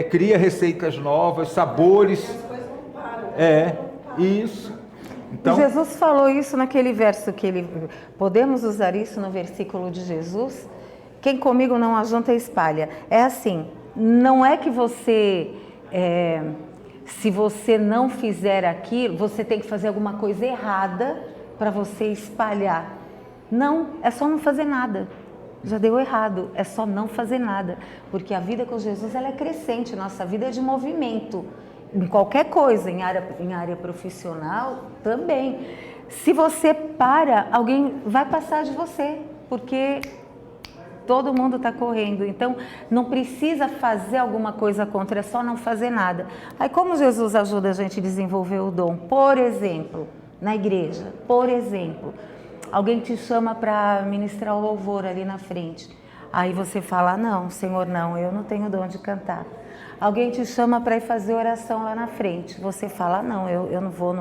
cria receitas novas, sabores. As coisas não param. Isso. Então, Jesus falou isso naquele verso podemos usar isso no versículo de Jesus? Quem comigo não ajunta espalha. É assim, não é que você, se você não fizer aquilo, você tem que fazer alguma coisa errada para você espalhar. Não, é só não fazer nada. Já deu errado, é só não fazer nada. Porque a vida com Jesus ela é crescente, nossa vida é de movimento. em qualquer coisa, em área profissional também. Se você para, alguém vai passar de você, porque todo mundo está correndo. Então, não precisa fazer alguma coisa contra, é só não fazer nada. Aí, como Jesus ajuda a gente a desenvolver o dom? Por exemplo, na igreja, por exemplo, alguém te chama para ministrar o louvor ali na frente. Aí você fala, não, Senhor, não, eu não tenho dom de cantar. Alguém te chama para ir fazer oração lá na frente. Você fala, não, eu não vou,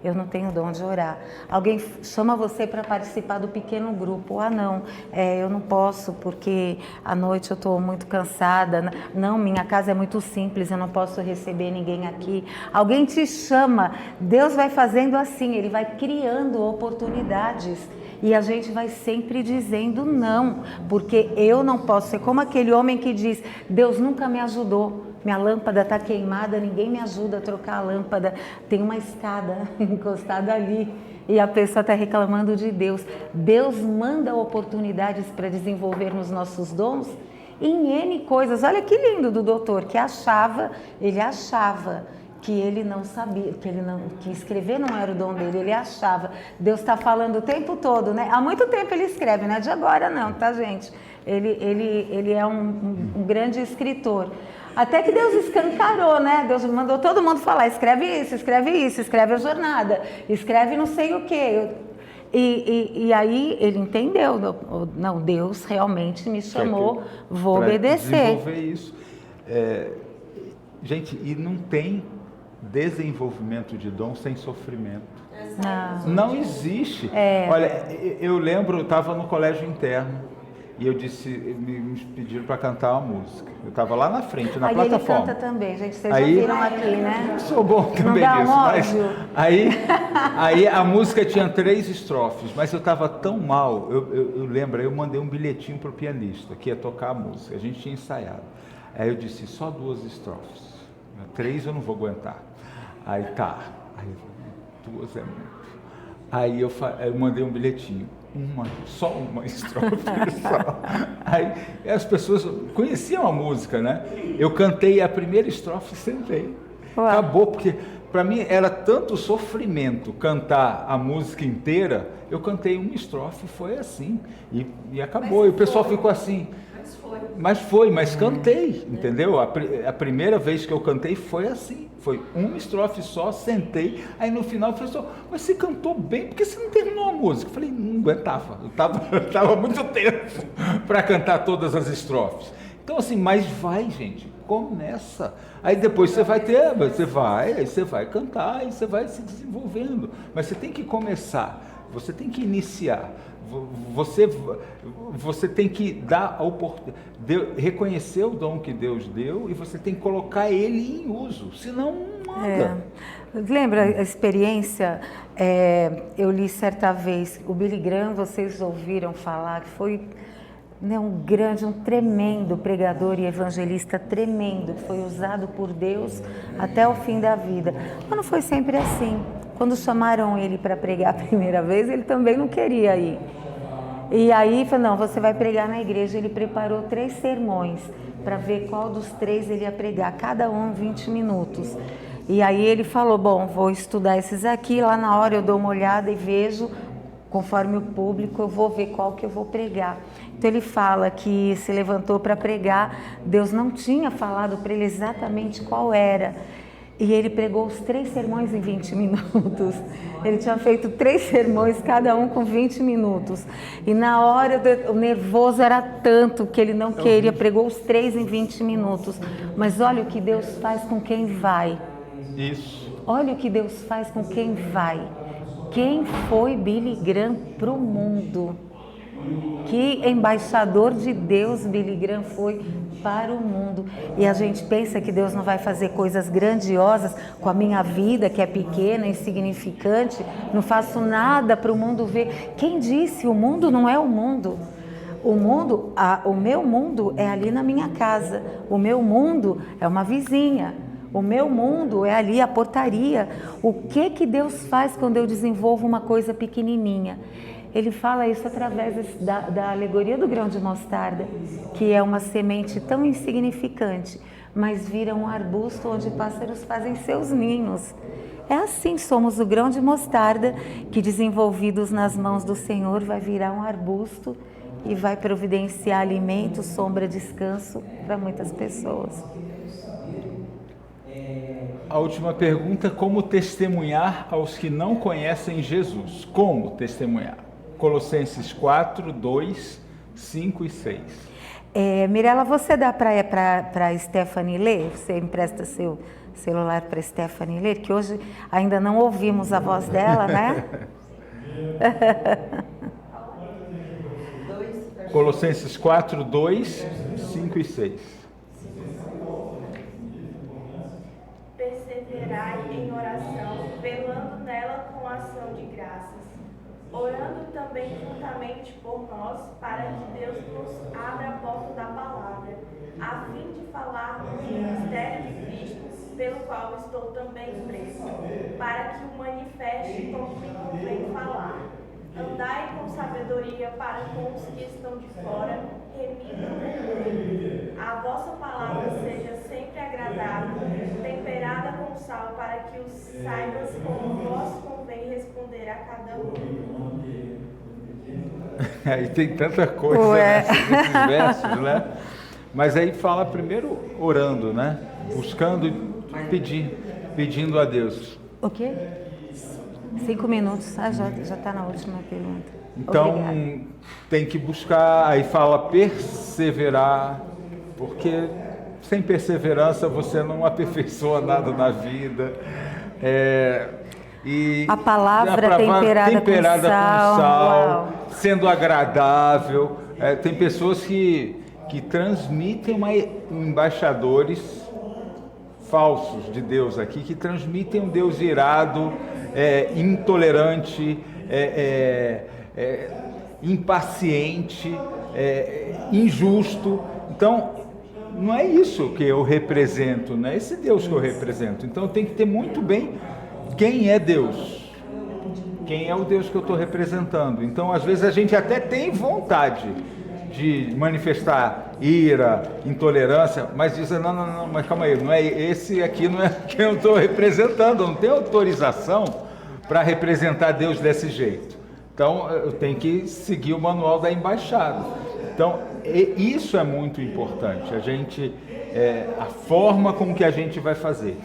eu não tenho dom de orar. Alguém chama você para participar do pequeno grupo. Ah, não, eu não posso porque à noite eu estou muito cansada. Não, minha casa é muito simples, eu não posso receber ninguém aqui. Alguém te chama, Deus vai fazendo assim, Ele vai criando oportunidades. E a gente vai sempre dizendo não, porque eu não posso ser como aquele homem que diz, Deus nunca me ajudou, minha lâmpada está queimada, ninguém me ajuda a trocar a lâmpada, tem uma escada encostada ali e a pessoa está reclamando de Deus. Deus manda oportunidades para desenvolvermos nossos dons em N coisas. Olha que lindo do doutor, que ele achava que ele não sabia, que escrever não era o dom dele, ele achava. Deus está falando o tempo todo, né? Há muito tempo ele escreve, não é de agora não, tá, gente? Ele é um grande escritor. Até que Deus escancarou, né? Deus mandou todo mundo falar, escreve isso, escreve a jornada, escreve não sei o quê. E aí ele entendeu, não, Deus realmente me chamou, vou obedecer. Desenvolver isso. Gente, e não tem desenvolvimento de dom sem sofrimento. Não existe. Olha, eu lembro, eu estava no colégio interno e eu disse, me pediram para cantar uma música. Eu estava lá na frente, na plataforma. Ele canta também, gente, vocês já viram aqui, né? Eu sou bom também nisso, mas aí a música tinha 3 estrofes, mas eu estava tão mal, eu lembro, eu mandei um bilhetinho para o pianista que ia tocar a música, a gente tinha ensaiado. Aí eu disse, só 2 estrofes. 3 eu não vou aguentar. Aí tá. Aí 2 é muito. Aí eu mandei um bilhetinho. Só uma estrofe. Só. Aí as pessoas conheciam a música, né? Eu cantei a primeira estrofe e sentei. Uau. Acabou, porque para mim era tanto sofrimento cantar a música inteira. Eu cantei uma estrofe e foi assim. E acabou. E o pessoal ficou assim. Mas cantei, entendeu? A primeira vez que eu cantei foi assim, foi uma estrofe só, sentei, aí no final eu falei, mas você cantou bem, por que você não terminou a música? Eu falei, não aguentava, eu estava muito tenso para cantar todas as estrofes. Então assim, mas vai, gente, começa, aí depois você vai cantar, aí você vai se desenvolvendo, mas você tem que começar, você tem que iniciar. Você tem que dar a oportunidade, reconhecer o dom que Deus deu e você tem que colocar ele em uso, senão não anda. Lembra a experiência? Eu li certa vez, o Billy Graham, vocês ouviram falar, que foi um tremendo pregador e evangelista, tremendo, que foi usado por Deus até o fim da vida. Mas não foi sempre assim. Quando chamaram ele para pregar a primeira vez, ele também não queria ir. E aí, falou, não, você vai pregar na igreja. Ele preparou 3 sermões para ver qual dos 3 ele ia pregar, cada um 20 minutos. E aí ele falou, bom, vou estudar esses aqui, lá na hora eu dou uma olhada e vejo, conforme o público, eu vou ver qual que eu vou pregar. Então ele fala que se levantou para pregar, Deus não tinha falado para ele exatamente qual era. E ele pregou os 3 sermões em 20 minutos. Ele tinha feito 3 sermões, cada um com 20 minutos. E na hora, o nervoso era tanto que ele não queria, pregou os 3 em 20 minutos. Mas olha o que Deus faz com quem vai. Isso. Olha o que Deus faz com quem vai. Quem foi Billy Graham para o mundo? Que embaixador de Deus Billy Graham foi para o mundo. E a gente pensa que Deus não vai fazer coisas grandiosas com a minha vida, que é pequena, insignificante. Não faço nada para o mundo ver. Quem disse? O mundo não é o mundo. O meu mundo é ali na minha casa. O meu mundo é uma vizinha. O meu mundo é ali a portaria. O que Deus faz quando eu desenvolvo uma coisa pequenininha? Ele fala isso através da alegoria do grão de mostarda, que é uma semente tão insignificante, mas viram um arbusto onde pássaros fazem seus ninhos. É assim, somos o grão de mostarda que, desenvolvidos nas mãos do Senhor, vai virar um arbusto e vai providenciar alimento, sombra, descanso para muitas pessoas. A última pergunta: como testemunhar aos que não conhecem Jesus? Como testemunhar? Colossenses 4, 2, 5 e 6. Mirela, você dá para Stephanie ler? Você empresta seu celular para Stephanie ler? Que hoje ainda não ouvimos a voz dela, né? Colossenses 4, 2, 5 e 6. Perseverai em oração, velando nela com ação de graças, orando também juntamente por nós, para que Deus nos abra a porta da palavra, a fim de falarmos do mistério de Cristo, pelo qual estou também preso, para que o manifeste como me convém falar. Andai com sabedoria para com os que estão de fora, remindo o orgulho. A vossa palavra seja sempre agradável, temperada com sal, para que os saibas como vos convém responder a cada um. Aí tem tanta coisa nesses versos, né? Mas aí fala primeiro orando, né? Buscando, pedindo a Deus. O quê? 5 minutos. Já está na última pergunta. Então, obrigada. Tem que buscar, aí fala perseverar, porque sem perseverança você não aperfeiçoa nada na vida. E a palavra temperada com sal, sendo agradável. Tem pessoas que transmitem embaixadores falsos de Deus aqui, que transmitem um Deus irado, intolerante, impaciente, injusto. Então, não é isso que eu represento, não é esse Deus que eu represento. Então, eu tenho que ter muito bem quem é Deus, quem é o Deus que eu estou representando. Então, às vezes, a gente até tem vontade de manifestar ira, intolerância, mas diz, não, mas calma aí, não é esse aqui, não é quem eu estou representando, eu não tenho autorização para representar Deus desse jeito. Então, eu tenho que seguir o manual da embaixada. Então, isso é muito importante, a forma com que a gente vai fazer.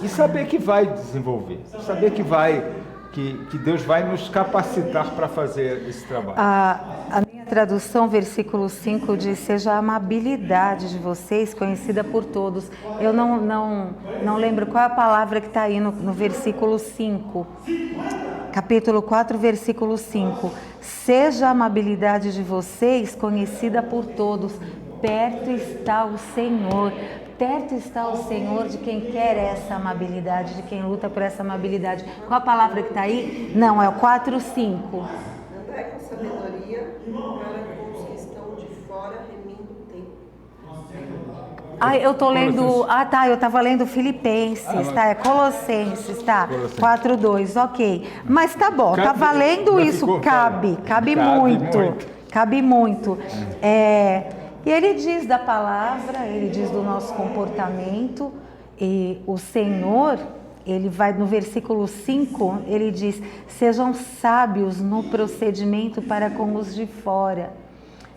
E saber que vai desenvolver, saber que Deus vai nos capacitar para fazer esse trabalho. A minha tradução, versículo 5, diz: seja a amabilidade de vocês conhecida por todos. Eu não lembro qual é a palavra que está aí no versículo 5. Capítulo 4, versículo 5. Seja a amabilidade de vocês conhecida por todos. Perto está o Senhor. Perto está o Senhor de quem quer essa amabilidade, de quem luta por essa amabilidade. Qual a palavra que está aí? Não, é o 4, 5. Andai com sabedoria para com os que estão de fora, remindo o tempo. Eu estou lendo... eu estava lendo Filipenses, tá? É Colossenses, tá? 4, 2, ok. Mas tá bom, tá valendo isso, cabe muito. E ele diz da palavra, ele diz do nosso comportamento, e o Senhor, ele vai no versículo 5, ele diz: sejam sábios no procedimento para com os de fora,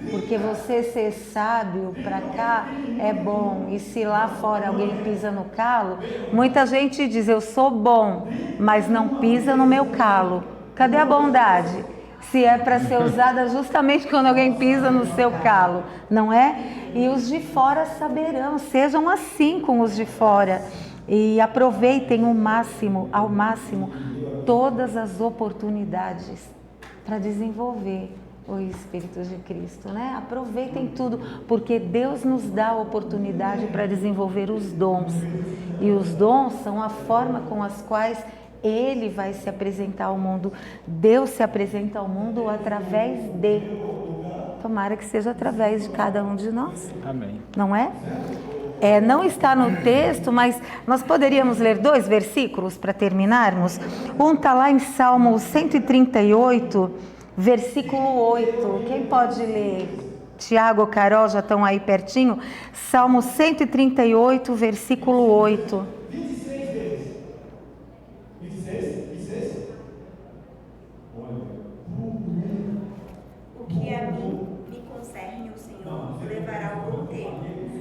porque você ser sábio para cá é bom, e se lá fora alguém pisa no calo, muita gente diz: eu sou bom, mas não pisa no meu calo. Cadê a bondade? Se é para ser usada justamente quando alguém pisa no seu calo, não é? E os de fora saberão, sejam assim com os de fora. E aproveitem ao máximo, todas as oportunidades para desenvolver o Espírito de Cristo, né? Aproveitem tudo, porque Deus nos dá a oportunidade para desenvolver os dons. E os dons são a forma com as quais Ele vai se apresentar ao mundo. Deus se apresenta ao mundo através de. Tomara que seja através de cada um de nós. Amém. Não é? Não está no texto, mas nós poderíamos ler 2 versículos para terminarmos. Um está lá em Salmo 138, versículo 8. Quem pode ler? Tiago, Carol, já estão aí pertinho. Salmo 138, versículo 8. 26 vezes. 26? O que a mim me concerne, o Senhor levará ao bom termo.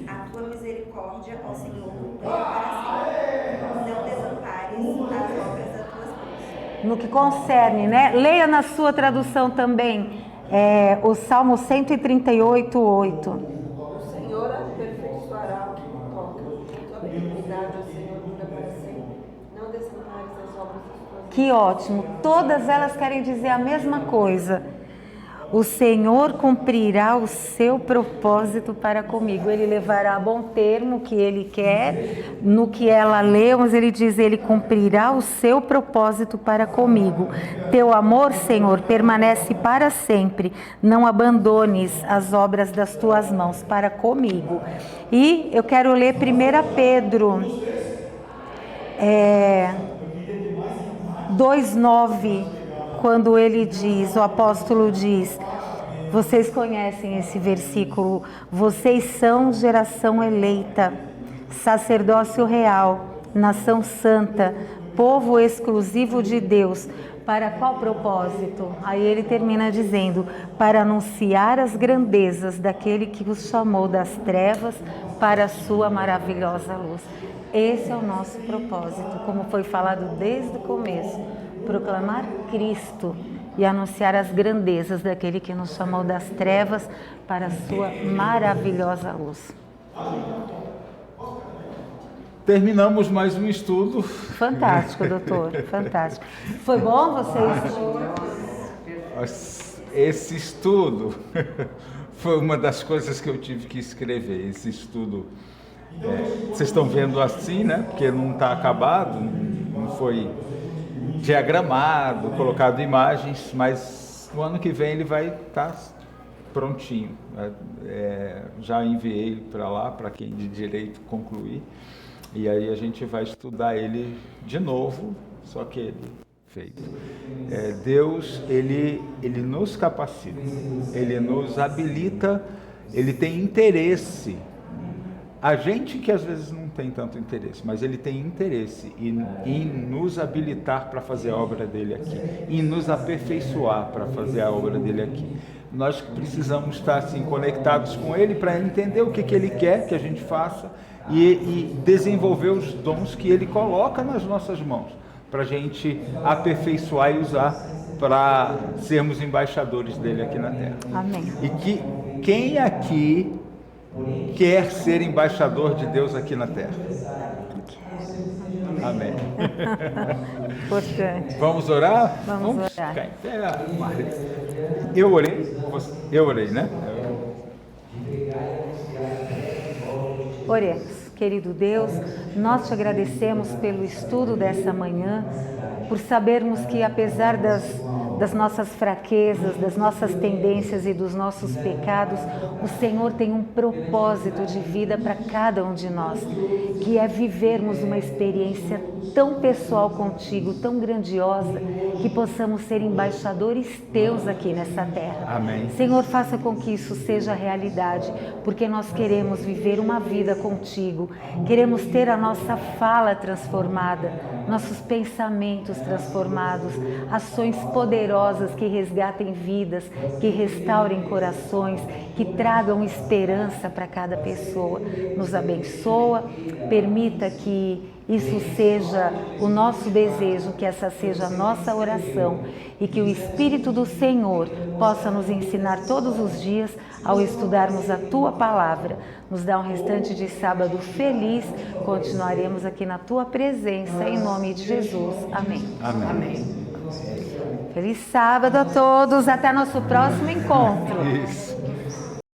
A tua misericórdia, ó Senhor, dura para sempre. Não desampares as obras das tuas mãos. No que concerne, né? Leia na sua tradução também, o Salmo 138, 8. O Senhor aperfeiçoará o que me toca. A tua benignidade, ó Senhor, dura para sempre. Não desampares as obras das tuas mãos. Que ótimo! Todas elas querem dizer a mesma coisa. O Senhor cumprirá o seu propósito para comigo. Ele levará a bom termo o que Ele quer. No que ela lemos, Ele diz, Ele cumprirá o seu propósito para comigo. Teu amor, Senhor, permanece para sempre. Não abandones as obras das tuas mãos para comigo. E eu quero ler 1 Pedro 2,9. Quando ele diz, o apóstolo diz, vocês conhecem esse versículo, vocês são geração eleita, sacerdócio real, nação santa, povo exclusivo de Deus. Para qual propósito? Aí ele termina dizendo, para anunciar as grandezas daquele que vos chamou das trevas para a sua maravilhosa luz. Esse é o nosso propósito, como foi falado desde o começo. Proclamar Cristo e anunciar as grandezas daquele que nos chamou das trevas para a sua maravilhosa luz. Terminamos mais um estudo. Fantástico, doutor, fantástico. Foi bom vocês? Esse estudo foi uma das coisas que eu tive que escrever. Esse estudo, vocês estão vendo assim, né? Porque não está acabado, não foi diagramado, colocado imagens, mas no ano que vem ele vai estar prontinho. Já enviei ele para lá, para quem de direito concluir, e aí a gente vai estudar ele de novo, só que ele feito. Deus, ele nos capacita, ele nos habilita, ele tem interesse. A gente que às vezes não tem tanto interesse, mas ele tem interesse em nos habilitar para fazer a obra dele aqui, em nos aperfeiçoar para fazer a obra dele aqui. Nós precisamos estar assim conectados com ele para entender o que ele quer que a gente faça e desenvolver os dons que ele coloca nas nossas mãos, para a gente aperfeiçoar e usar para sermos embaixadores dele aqui na Terra. Amém. E que quem aqui quer ser embaixador de Deus aqui na Terra? Amém. Importante. Vamos orar? Vamos orar. Ficar em pé. Eu orei, né? Oremos. Querido Deus, nós te agradecemos pelo estudo dessa manhã, por sabermos que apesar das nossas fraquezas, das nossas tendências e dos nossos pecados, o Senhor tem um propósito de vida para cada um de nós, que é vivermos uma experiência tão pessoal contigo, tão grandiosa, que possamos ser embaixadores teus aqui nessa terra. Amém. Senhor, faça com que isso seja realidade, porque nós queremos viver uma vida contigo, queremos ter a nossa fala transformada, nossos pensamentos transformados, ações poderosas que resgatem vidas, que restaurem corações, que tragam esperança para cada pessoa. Nos abençoa, permita que isso seja o nosso desejo, que essa seja a nossa oração e que o Espírito do Senhor possa nos ensinar todos os dias ao estudarmos a Tua Palavra. Nos dá um restante de sábado feliz, continuaremos aqui na Tua presença, em nome de Jesus. Amém. Amém. Feliz sábado a todos, até nosso próximo encontro. Isso.